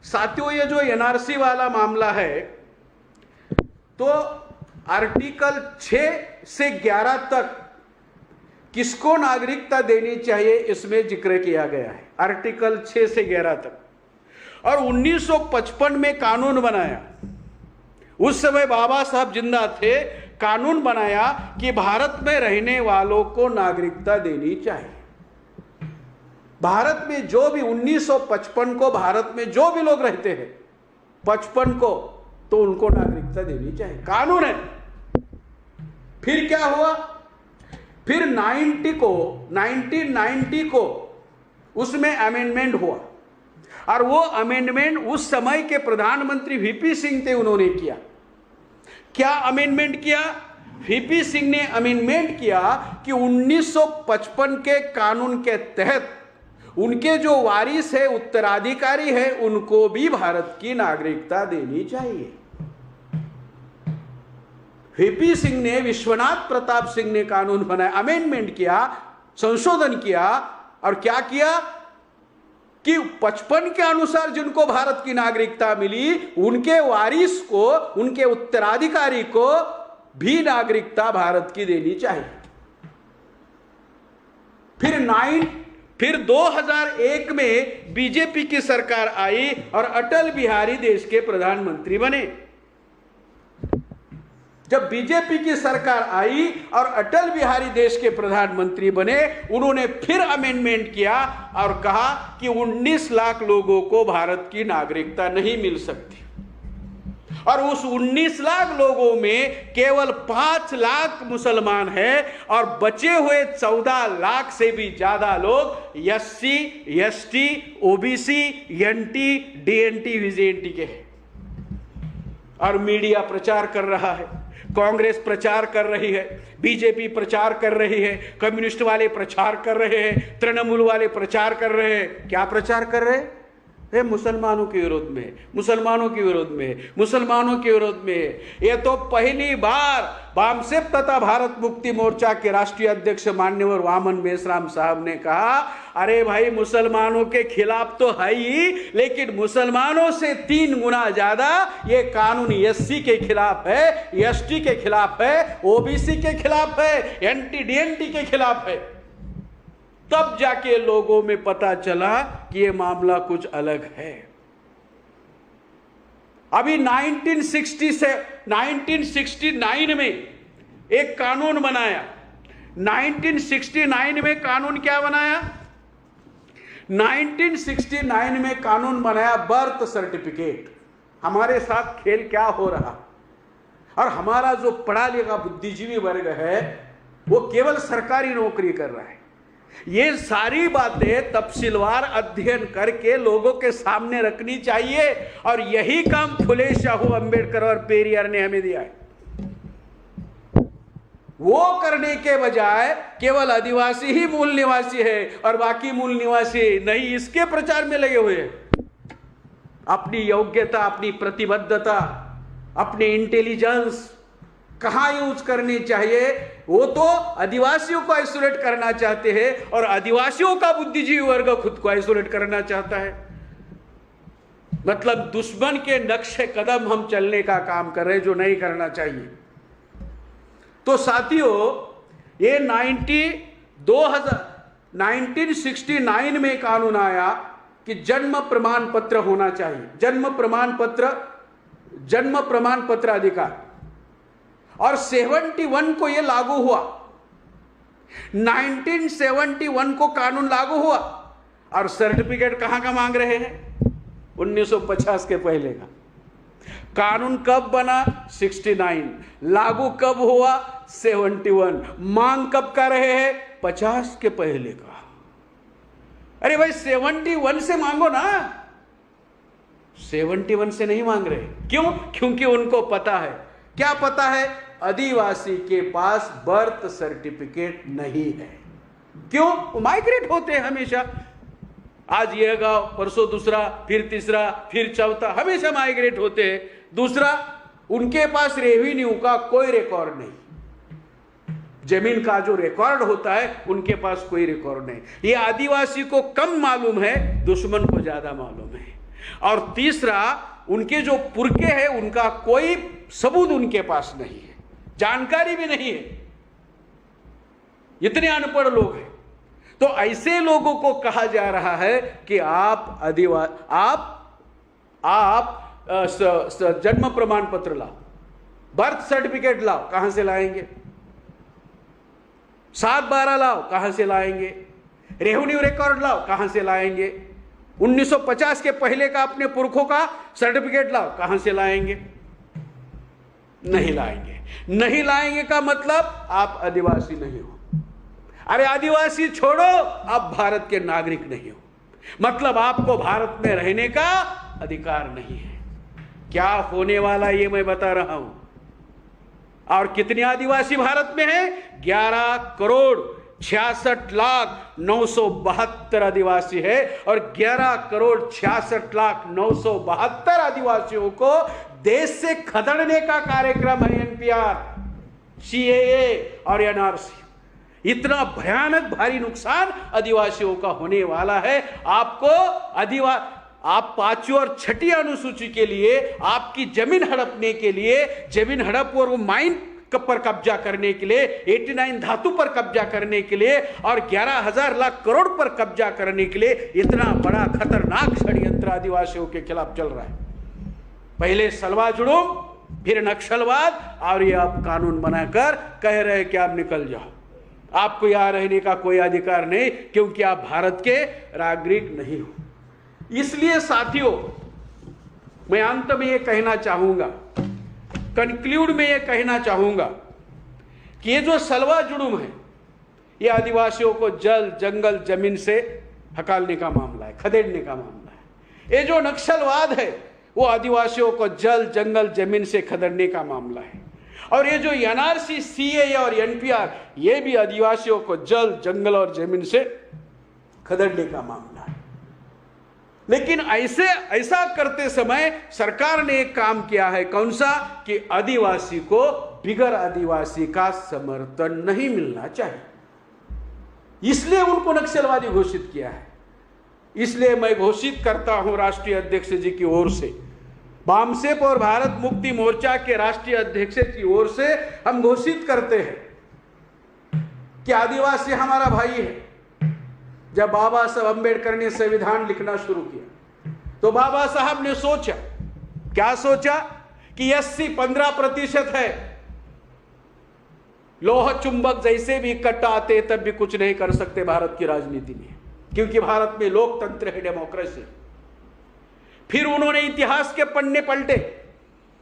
साथियों, ये जो एनआरसी वाला मामला है, तो आर्टिकल 6 से 11 तक किसको नागरिकता देनी चाहिए इसमें जिक्र किया गया है, आर्टिकल 6 से 11 तक। और 1955 में कानून बनाया, उस समय बाबा साहब जिंदा थे, कानून बनाया कि भारत में रहने वालों को नागरिकता देनी चाहिए। भारत में जो भी 1955 को भारत में जो भी लोग रहते हैं 55 को, तो उनको नागरिकता देनी चाहिए, कानून है। फिर क्या हुआ, फिर 1990 को उसमें अमेंडमेंट हुआ, और वो अमेंडमेंट उस समय के प्रधानमंत्री वीपी सिंह थे, उन्होंने किया। क्या अमेंडमेंट किया? वीपी सिंह ने अमेंडमेंट किया कि 1955 के कानून के तहत उनके जो वारिस है, उत्तराधिकारी है, उनको भी भारत की नागरिकता देनी चाहिए। वीपी सिंह ने, विश्वनाथ प्रताप सिंह ने कानून बनाया, अमेंडमेंट किया, संशोधन किया, और क्या किया कि 55 के अनुसार जिनको भारत की नागरिकता मिली, उनके वारिस को, उनके उत्तराधिकारी को भी नागरिकता भारत की देनी चाहिए। फिर 2001 में बीजेपी की सरकार आई और अटल बिहारी देश के प्रधानमंत्री बने। जब बीजेपी की सरकार आई और अटल बिहारी देश के प्रधानमंत्री बने, उन्होंने फिर अमेंडमेंट किया और कहा कि 19 लाख लोगों को भारत की नागरिकता नहीं मिल सकती, और उस 19 लाख लोगों में केवल 5 लाख मुसलमान हैं, और बचे हुए 14 लाख से भी ज्यादा लोग SC, ST, OBC, NT, DNT, VJNT के हैं। और मीडिया प्रचार कर रहा है, कांग्रेस प्रचार कर रही है, बीजेपी प्रचार कर रही है, कम्युनिस्ट वाले प्रचार कर रहे हैं, तृणमूल वाले प्रचार कर रहे हैं। क्या प्रचार कर रहे हैं? मुसलमानों के विरोध में, मुसलमानों के विरोध में, मुसलमानों के विरोध में। ये तो पहली बार वामसेप तथा भारत मुक्ति मोर्चा के राष्ट्रीय अध्यक्ष मान्यवर वामन मेश्राम साहब ने कहा, अरे भाई मुसलमानों के खिलाफ तो है ही, लेकिन मुसलमानों से 3 गुना ज्यादा ये कानून एससी के खिलाफ है, एसटी के खिलाफ है, ओबीसी के खिलाफ है, एनटी डीएनटी के खिलाफ है। तब जाके लोगों में पता चला कि ये मामला कुछ अलग है। अभी 1969 में एक कानून बनाया। 1969 में कानून क्या बनाया? 1969 में कानून बनाया बर्थ सर्टिफिकेट। हमारे साथ खेल क्या हो रहा, और हमारा जो पढ़ा लिखा बुद्धिजीवी वर्ग है वो केवल सरकारी नौकरी कर रहा है। ये सारी बातें तफसीलवार अध्ययन करके लोगों के सामने रखनी चाहिए, और यही काम फुले शाहू अंबेडकर और पेरियार ने हमें दिया है। वो करने के बजाय केवल आदिवासी ही मूल निवासी है और बाकी मूल निवासी नहीं, इसके प्रचार में लगे हुए हैं। अपनी योग्यता, अपनी प्रतिबद्धता, अपने इंटेलिजेंस कहां यूज करनी चाहिए, वो तो आदिवासियों को आइसोलेट करना चाहते हैं, और आदिवासियों का बुद्धिजीवी वर्ग खुद को आइसोलेट करना चाहता है। मतलब दुश्मन के नक्शे कदम हम चलने का काम कर रहे हैं, जो नहीं करना चाहिए। तो साथियों, ये 1969 में कानून आया कि जन्म प्रमाण पत्र होना चाहिए, जन्म प्रमाण पत्र अधिकार, और 71 को यह लागू हुआ। 1971 को कानून लागू हुआ, और सर्टिफिकेट कहां का मांग रहे हैं? 1950 के पहले का। कानून कब बना? 69। लागू कब हुआ? 71। मांग कब कर रहे हैं? 50 के पहले का। अरे भाई 71 से मांगो ना, 71 से नहीं मांग रहे। क्यों? क्योंकि उनको पता है। क्या पता है? आदिवासी के पास बर्थ सर्टिफिकेट नहीं है। क्यों? वो माइग्रेट होते हैं हमेशा। आज यह गांव, परसों दूसरा, फिर तीसरा, फिर चौथा, हमेशा माइग्रेट होते हैं। दूसरा, उनके पास रेवेन्यू का कोई रिकॉर्ड नहीं, जमीन का जो रिकॉर्ड होता है उनके पास कोई रिकॉर्ड नहीं। ये आदिवासी को कम मालूम है, दुश्मन को ज्यादा मालूम है। और तीसरा, उनके जो पुरखे हैं उनका कोई सबूत उनके पास नहीं है, जानकारी भी नहीं है। इतने अनपढ़ लोग हैं। तो ऐसे लोगों को कहा जा रहा है कि आप जन्म प्रमाण पत्र लाओ, बर्थ सर्टिफिकेट लाओ। कहां से लाएंगे? 7/12 लाओ, कहां से लाएंगे? रेवेन्यू रिकॉर्ड लाओ, कहां से लाएंगे? 1950 के पहले का अपने पुरखों का सर्टिफिकेट लाओ, कहां से लाएंगे? नहीं लाएंगे। नहीं लाएंगे का मतलब आप आदिवासी नहीं हो। अरे आदिवासी छोड़ो, आप भारत के नागरिक नहीं हो, मतलब आपको भारत में रहने का अधिकार नहीं है। क्या होने वाला ये मैं बता रहा हूं। और कितने आदिवासी भारत में हैं? 11,66,972 आदिवासी है, और 11,66,972 आदिवासियों को देश से खदेड़ने का कार्यक्रम है एनपीआर, सीएए और एनआरसी। इतना भयानक भारी नुकसान आदिवासियों का होने वाला है। आपको आप 5वीं और 6ठी अनुसूची के लिए आपकी जमीन हड़पने के लिए, जमीन हड़प और माइन पर कब्जा करने के लिए, 89 धातु पर कब्जा करने के लिए और 11,000 लाख करोड़ पर कब्जा करने के लिए इतना बड़ा खतरनाक षड्यंत्र आदिवासियों के खिलाफ चल रहा है। पहले सलवा जुड़ूम, फिर नक्सलवाद, और ये आप कानून बनाकर कह रहे हैं कि आप निकल जाओ, आपको यहां रहने का कोई अधिकार नहीं, क्योंकि आप भारत के नागरिक नहीं हो। इसलिए साथियों, मैं अंत में ये कहना चाहूंगा, कंक्लूड में ये कहना चाहूंगा कि ये जो सलवा जुड़ूम है, ये आदिवासियों को जल, जंगल, जमीन से हकालने का मामला है, खदेड़ने का मामला है। ये जो नक्सलवाद है, वो आदिवासियों को जल, जंगल, जमीन से खदेड़ने का मामला है। और ये जो एनआरसी, सीएए और एनपीआर, ये भी आदिवासियों को जल, जंगल और जमीन से खदेड़ने का मामला है। लेकिन ऐसा करते समय सरकार ने एक काम किया है, कौन सा? कि आदिवासी को बिगर आदिवासी का समर्थन नहीं मिलना चाहिए, इसलिए उनको नक्सलवादी घोषित किया है। इसलिए मैं घोषित करता हूं राष्ट्रीय अध्यक्ष जी की ओर से, बामसेप और भारत मुक्ति मोर्चा के राष्ट्रीय अध्यक्ष की ओर से हम घोषित करते हैं कि आदिवासी हमारा भाई है। जब बाबा साहब अंबेडकर ने संविधान लिखना शुरू किया तो बाबा साहब ने सोचा, क्या सोचा? कि 15% है, लोह चुंबक जैसे भी इकट्ठा आते तब भी कुछ नहीं कर सकते भारत की राजनीति में, क्योंकि भारत में लोकतंत्र है, डेमोक्रेसी। फिर उन्होंने इतिहास के पन्ने पलटे,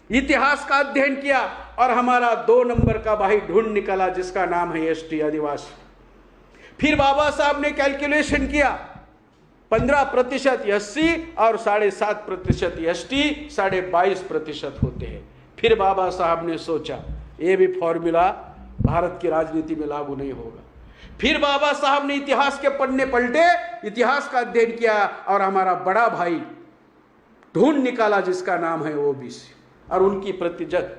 इतिहास का अध्ययन किया और हमारा 2 नंबर का भाई ढूंढ निकाला जिसका नाम है एसटी, आदिवासी। फिर बाबा साहब ने कैलकुलेशन किया, 15% एससी और 7.5% एसटी, 22.5% होते हैं। फिर बाबा साहब ने सोचा ये भी फॉर्मूला भारत की राजनीति में लागू नहीं होगा। फिर बाबा साहब ने इतिहास के पन्ने पलटे, इतिहास का अध्ययन किया और हमारा बड़ा भाई ढूंढ निकाला जिसका नाम है ओबीसी, और उनकी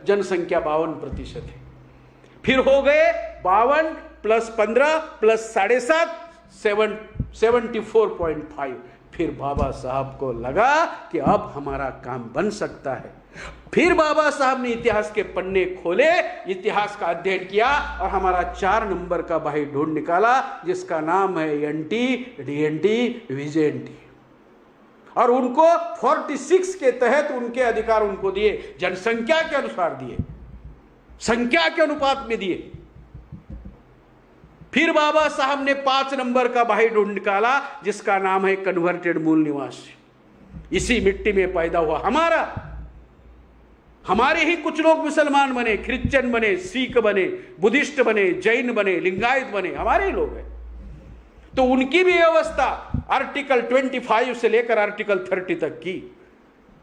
जनसंख्या 52% है। फिर हो गए 52 + 15 + 7.5 74.5। फिर बाबा साहब को लगा कि अब हमारा काम बन सकता है। फिर बाबा साहब ने इतिहास के पन्ने खोले, इतिहास का अध्ययन किया और हमारा 4 नंबर का भाई ढूंढ निकाला जिसका नाम है एनटी, डीएनटी, विजेएनटी, और उनको 46 के तहत उनके अधिकार उनको दिए, जनसंख्या के अनुसार दिए, संख्या के अनुपात में दिए। फिर बाबा साहब ने 5 नंबर का भाई ढूंढ निकाला जिसका नाम है कन्वर्टेड मूल निवासी। इसी मिट्टी में पैदा हुआ हमारे ही कुछ लोग मुसलमान बने, क्रिश्चियन बने, सिख बने, बुद्धिस्ट बने, जैन बने, लिंगायत बने, हमारे ही लोग हैं। तो उनकी भी व्यवस्था आर्टिकल 25 से लेकर आर्टिकल 30 तक की,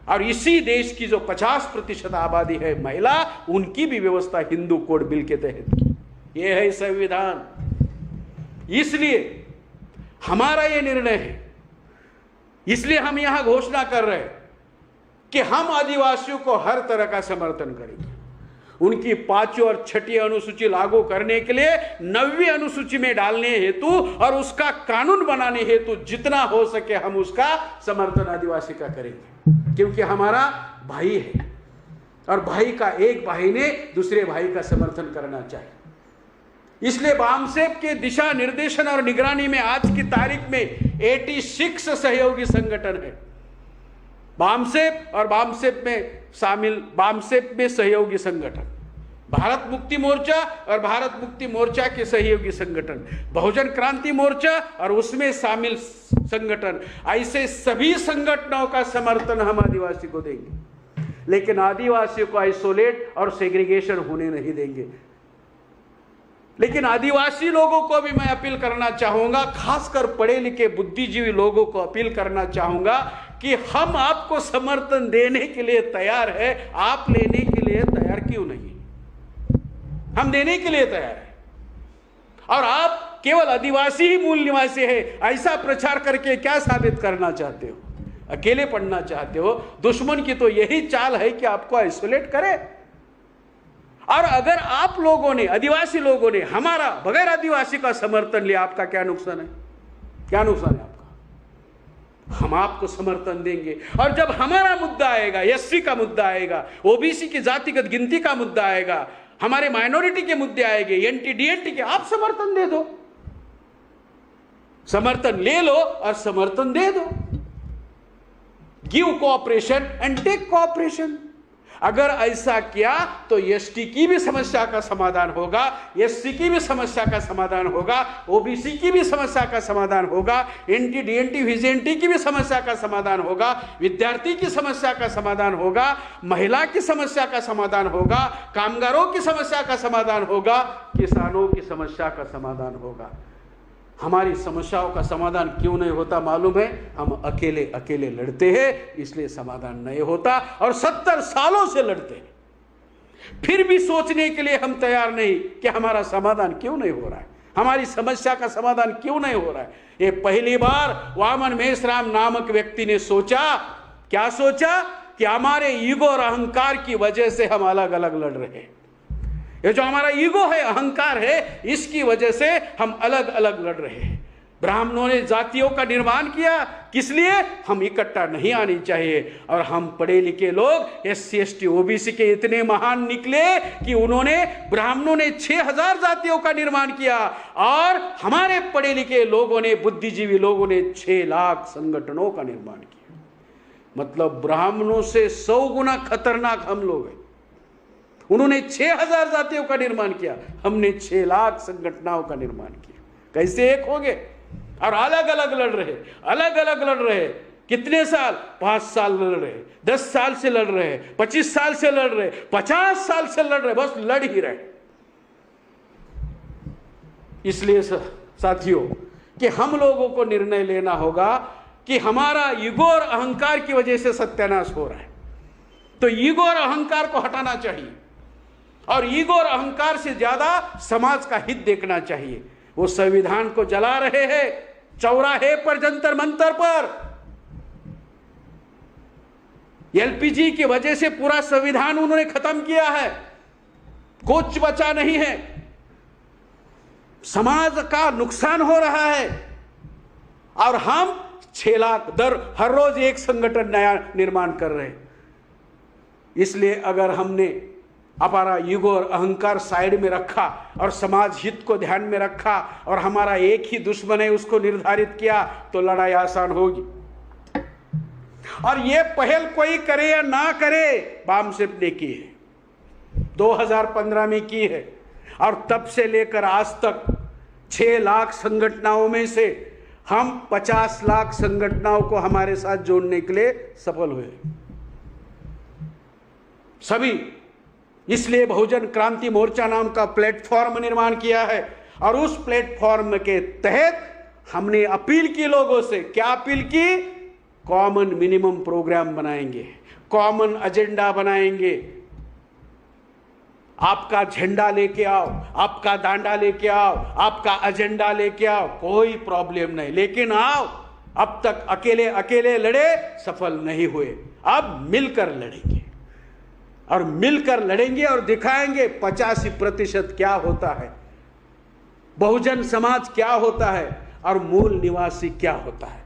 और इसी देश की जो 50% आबादी है महिला, उनकी भी व्यवस्था हिंदू कोड बिल के तहत की। यह है संविधान। इसलिए हमारा यह निर्णय है, इसलिए हम यहां घोषणा कर रहे हैं कि हम आदिवासियों को हर तरह का समर्थन करेंगे। उनकी 5वीं और 6ठी अनुसूची लागू करने के लिए 9वीं अनुसूची में डालने हेतु और उसका कानून बनाने हेतु जितना हो सके हम उसका समर्थन आदिवासी का करेंगे, क्योंकि हमारा भाई है और भाई का एक भाई ने दूसरे भाई का समर्थन करना चाहिए। इसलिए बामसेप के दिशा निर्देशन और निगरानी में आज की तारीख में 86 सहयोगी संगठन है। बामसेप और बामसेप में सहयोगी संगठन भारत मुक्ति मोर्चा और भारत मुक्ति मोर्चा के सहयोगी संगठन, बहुजन क्रांति मोर्चा और उसमें शामिल संगठन, ऐसे सभी संगठनों का समर्थन हम आदिवासी को देंगे, लेकिन आदिवासियों को आइसोलेट और सेग्रीगेशन होने नहीं देंगे। लेकिन आदिवासी लोगों को भी मैं अपील करना चाहूंगा, खासकर पढ़े लिखे बुद्धिजीवी लोगों को अपील करना चाहूंगा कि हम आपको समर्थन देने के लिए तैयार है, आप लेने के लिए तैयार क्यों नहीं? हम देने के लिए तैयार हैं, और आप केवल आदिवासी ही मूल निवासी है ऐसा प्रचार करके क्या साबित करना चाहते हो? अकेले पढ़ना चाहते हो? दुश्मन की तो यही चाल है कि आपको आइसोलेट करे। और अगर आप लोगों ने, आदिवासी लोगों ने हमारा बगैर आदिवासी का समर्थन लिया, आपका क्या नुकसान है? क्या नुकसान है आपका? हम आपको समर्थन देंगे, और जब हमारा मुद्दा आएगा, एससी का मुद्दा आएगा, ओबीसी की जातिगत गिनती का मुद्दा आएगा, हमारे माइनॉरिटी के मुद्दे आएंगे, एनटी डीएनटी के, आप समर्थन दे दो, समर्थन ले लो और समर्थन दे दो। Give cooperation and take cooperation. अगर ऐसा किया तो एसटी की भी समस्या का समाधान होगा, एससी की भी समस्या का समाधान होगा, ओबीसी की भी समस्या का समाधान होगा, एनटी डीएनटी विजेएनटी की भी समस्या का समाधान होगा, विद्यार्थी की समस्या का समाधान होगा, महिला की समस्या का समाधान होगा, कामगारों की समस्या का समाधान होगा, किसानों की समस्या का समाधान होगा। हमारी समस्याओं का समाधान क्यों नहीं होता मालूम है? हम अकेले अकेले लड़ते हैं, इसलिए समाधान नहीं होता, और 70 सालों से लड़ते हैं। फिर भी सोचने के लिए हम तैयार नहीं कि हमारा समाधान क्यों नहीं हो रहा है, हमारी समस्या का समाधान क्यों नहीं हो रहा है। ये पहली बार वामन मेश्राम नामक व्यक्ति ने सोचा, क्या सोचा? कि हमारे ईगो और अहंकार की वजह से हम अलग अलग लड़ रहे हैं। ये जो हमारा ईगो है, अहंकार है, इसकी वजह से हम अलग अलग लड़ रहे हैं। ब्राह्मणों ने जातियों का निर्माण किया, किस लिए? हम इकट्ठा नहीं आनी चाहिए। और हम पढ़े लिखे लोग एससी एसटी ओबीसी के इतने महान निकले कि उन्होंने, ब्राह्मणों ने 6000 जातियों का निर्माण किया, और हमारे पढ़े लिखे लोगों ने, बुद्धिजीवी लोगों ने 6 लाख संगठनों का निर्माण किया। मतलब ब्राह्मणों से 100 गुना खतरनाक हम लोग हैं। उन्होंने 6000 जातियों का निर्माण किया, हमने 6 लाख संगठनों का निर्माण किया। कैसे एक हो गए? और अलग अलग लड़ रहे, अलग अलग लड़ रहे। कितने साल? 5 साल लड़ रहे, 10 साल से लड़ रहे, 25 साल से लड़ रहे, 50 साल से लड़ रहे, बस लड़ ही रहे। इसलिए साथियों कि हम लोगों को निर्णय लेना होगा कि हमारा ईगो और अहंकार की वजह से सत्यानाश हो रहा है, तो ईगो और अहंकार को हटाना चाहिए, और ईगो और अहंकार से ज्यादा समाज का हित देखना चाहिए। वो संविधान को जला रहे हैं चौराहे पर, जंतर मंतर पर। एलपीजी की वजह से पूरा संविधान उन्होंने खत्म किया है, कुछ बचा नहीं है। समाज का नुकसान हो रहा है, और हम 6 लाख दर हर रोज एक संगठन नया निर्माण कर रहे हैं। इसलिए अगर हमने हमारा ईगो और अहंकार साइड में रखा और समाज हित को ध्यान में रखा और हमारा एक ही दुश्मन है उसको निर्धारित किया, तो लड़ाई आसान होगी। और ये पहल कोई करे या ना करे, बामसेप ने की है, 2015 में की है, और तब से लेकर आज तक 6 लाख संगठनों में से हम 50 लाख संगठनों को हमारे साथ जोड़ने के लिए सफल हुए सभी। इसलिए बहुजन क्रांति मोर्चा नाम का प्लेटफॉर्म निर्माण किया है, और उस प्लेटफॉर्म के तहत हमने अपील की लोगों से। क्या अपील की? कॉमन मिनिमम प्रोग्राम बनाएंगे, कॉमन एजेंडा बनाएंगे। आपका झंडा लेके आओ, आपका डांडा लेके आओ, आपका एजेंडा लेके आओ, कोई प्रॉब्लम नहीं, लेकिन आओ। अब तक अकेले अकेले लड़े, सफल नहीं हुए, अब मिलकर लड़ेंगे, और मिलकर लड़ेंगे और दिखाएंगे 85% क्या होता है, बहुजन समाज क्या होता है, और मूल निवासी क्या होता है।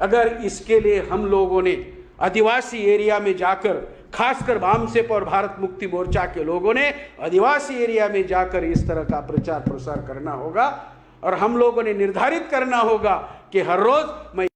अगर इसके लिए हम लोगों ने आदिवासी एरिया में जाकर, खासकर बामसेप और भारत मुक्ति मोर्चा के लोगों ने आदिवासी एरिया में जाकर इस तरह का प्रचार प्रसार करना होगा, और हम लोगों ने निर्धारित करना होगा कि हर रोज मैं